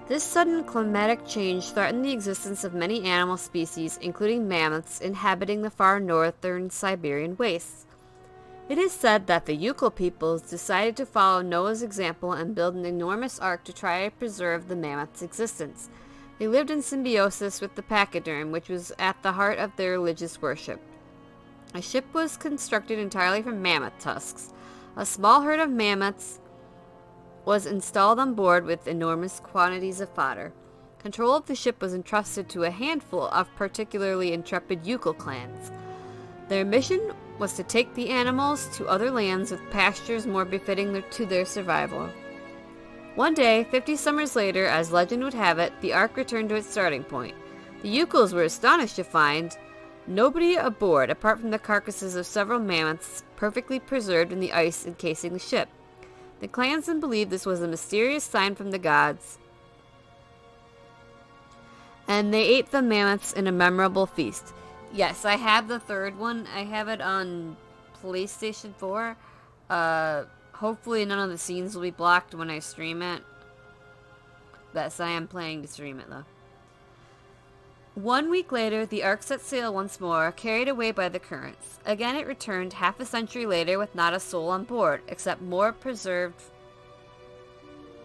This sudden climatic change threatened the existence of many animal species, including mammoths, inhabiting the far northern Siberian wastes. It is said that the Yukon peoples decided to follow Noah's example and build an enormous ark to try to preserve the mammoth's existence. They lived in symbiosis with the pachyderm, which was at the heart of their religious worship. A ship was constructed entirely from mammoth tusks. A small herd of mammoths was installed on board with enormous quantities of fodder. Control of the ship was entrusted to a handful of particularly intrepid Yukon clans. Their mission was to take the animals to other lands with pastures more befitting to their survival. One day, 50 summers later, as legend would have it, the ark returned to its starting point. The Yukons were astonished to find nobody aboard apart from the carcasses of several mammoths perfectly preserved in the ice encasing the ship. The clansmen believed this was a mysterious sign from the gods, and they ate the mammoths in a memorable feast. Yes, I have the third one. I have it on PlayStation 4. Hopefully none of the scenes will be blocked when I stream it. Yes, I am planning to stream it, though. 1 week later, the ark set sail once more, carried away by the currents. Again it returned half a century later with not a soul on board, except more preserved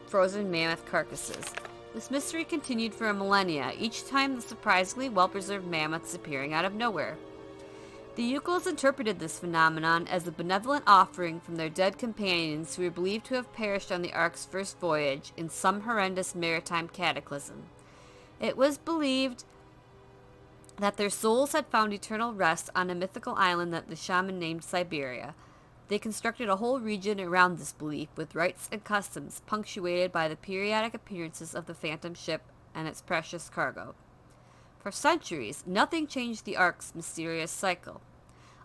frozen mammoth carcasses. This mystery continued for a millennia, each time the surprisingly well-preserved mammoths appearing out of nowhere. The Yukons interpreted this phenomenon as a benevolent offering from their dead companions who were believed to have perished on the ark's first voyage in some horrendous maritime cataclysm. It was believed that their souls had found eternal rest on a mythical island that the shaman named Syberia. They constructed a whole region around this belief, with rites and customs punctuated by the periodic appearances of the phantom ship and its precious cargo. For centuries, nothing changed the ark's mysterious cycle.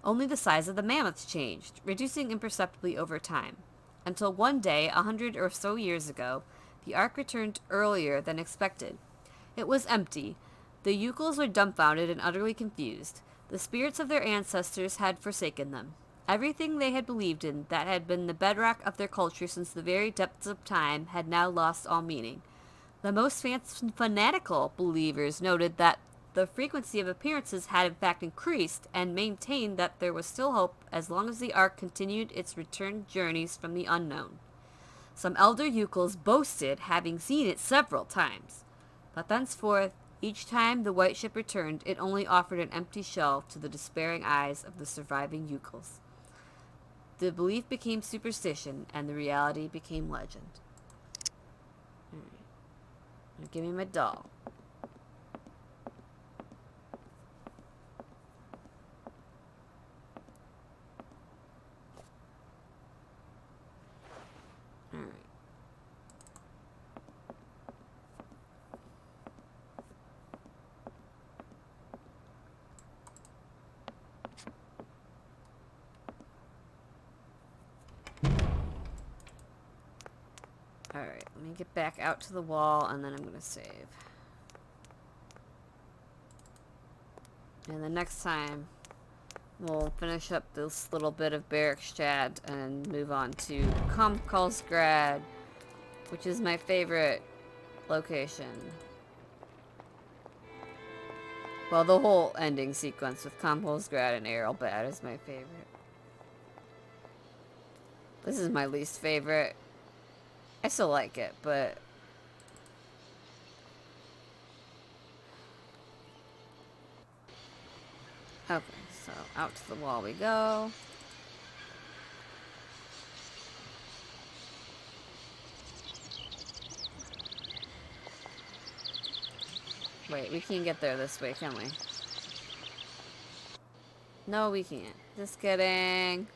Only the size of the mammoths changed, reducing imperceptibly over time. Until one day, 100 or so years ago, the ark returned earlier than expected. It was empty. The Yukons were dumbfounded and utterly confused. The spirits of their ancestors had forsaken them. Everything they had believed in, that had been the bedrock of their culture since the very depths of time, had now lost all meaning. The most fanatical believers noted that the frequency of appearances had in fact increased, and maintained that there was still hope as long as the ark continued its return journeys from the unknown. Some elder Yukons boasted having seen it several times, but thenceforth, each time the white ship returned, it only offered an empty shell to the despairing eyes of the surviving Yukons. The belief became superstition, and the reality became legend. Alright. Now give me my doll. Alright. me get back out to the wall, and then I'm gonna save. And the next time, we'll finish up this little bit of Berchtesgaden and move on to Kampkolsgrad, which is my favorite location. Well, the whole ending sequence with Kampkolsgrad and Erlbad is my favorite. This is my least favorite. I still like it, but... Okay, so out to the wall we go. Wait, we can't get there this way, can we? No, we can't. Just kidding.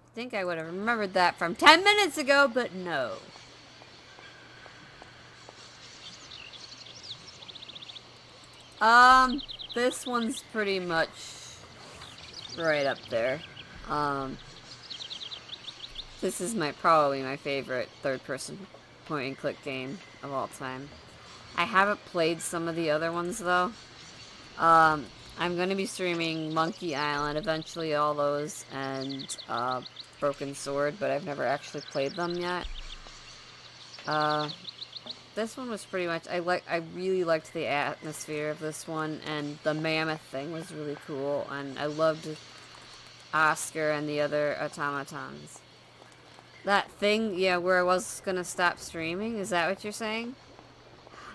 I think I would have remembered that from 10 minutes ago, but no. This one's pretty much right up there. This is probably my favorite third-person point-and-click game of all time. I haven't played some of the other ones, though. I'm going to be streaming Monkey Island, eventually all those, and Broken Sword, but I've never actually played them yet. This one was pretty much, I really liked the atmosphere of this one, and the mammoth thing was really cool, and I loved Oscar and the other automatons. That thing, yeah, where I was gonna stop streaming, is that what you're saying?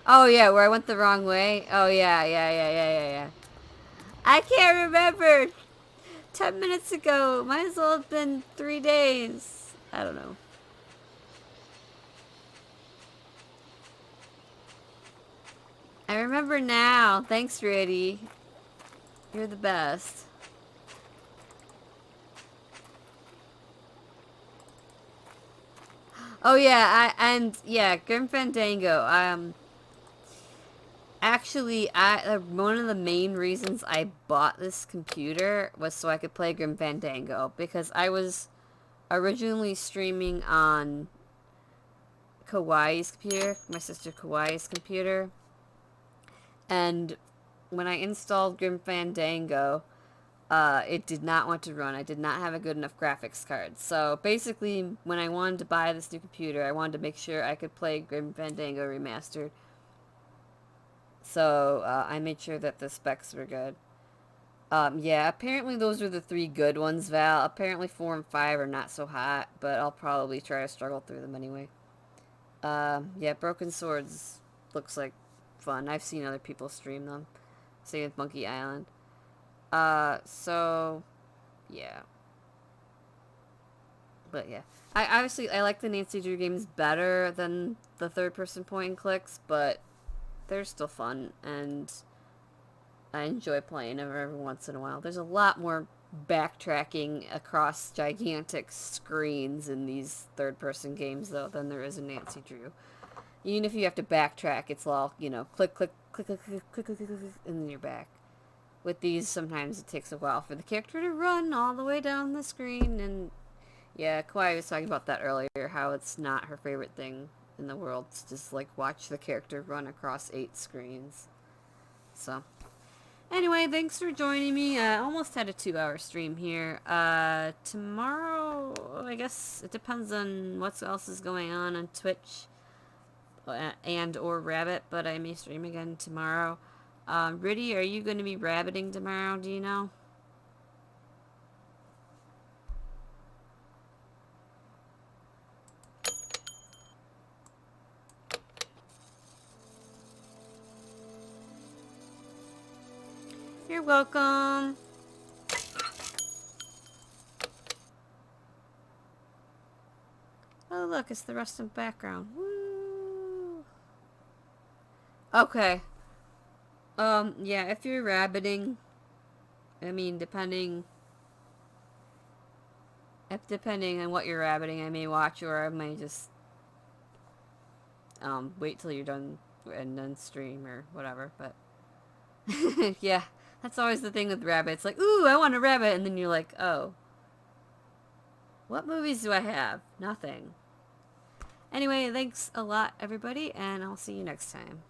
Oh yeah, where I went the wrong way? Oh yeah. I can't remember! 10 minutes ago, might as well have been 3 days. I don't know. I remember now. Thanks, Rudy. You're the best. Oh yeah, Grim Fandango. Actually, one of the main reasons I bought this computer was so I could play Grim Fandango, because I was originally streaming on Kawaii's computer, my sister Kawaii's computer. And when I installed Grim Fandango, it did not want to run. I did not have a good enough graphics card. So basically, when I wanted to buy this new computer, I wanted to make sure I could play Grim Fandango Remastered. So I made sure that the specs were good. Yeah, apparently those are the 3 good ones, Val. Apparently 4 and 5 are not so hot, but I'll probably try to struggle through them anyway. Yeah, Broken Swords looks like fun. I've seen other people stream them. Same with Monkey Island. So, yeah. But yeah. I like the Nancy Drew games better than the third-person point-and-clicks, but they're still fun, and I enjoy playing them every once in a while. There's a lot more backtracking across gigantic screens in these third-person games, though, than there is in Nancy Drew. Even if you have to backtrack, it's all, you know, click, click, click, click, click, click, click, click, click, and then you're back. With these, sometimes it takes a while for the character to run all the way down the screen, and yeah, Kawaii was talking about that earlier, how it's not her favorite thing in the world to just, like, watch the character run across 8 screens. So, anyway, thanks for joining me. I almost had a 2-hour stream here. Tomorrow, I guess it depends on what else is going on Twitch and or Rabbit, but I may stream again tomorrow. Riddy, are you going to be rabbiting tomorrow, do you know? You're welcome. Oh, look, it's the Rustin background. Woo! Okay. Yeah, if you're rabbiting, I mean, depending on what you're rabbiting, I may watch, or I may just, wait till you're done and then stream or whatever, but, yeah, that's always the thing with rabbits, like, ooh, I want a rabbit, and then you're like, oh. What movies do I have? Nothing. Anyway, thanks a lot, everybody, and I'll see you next time.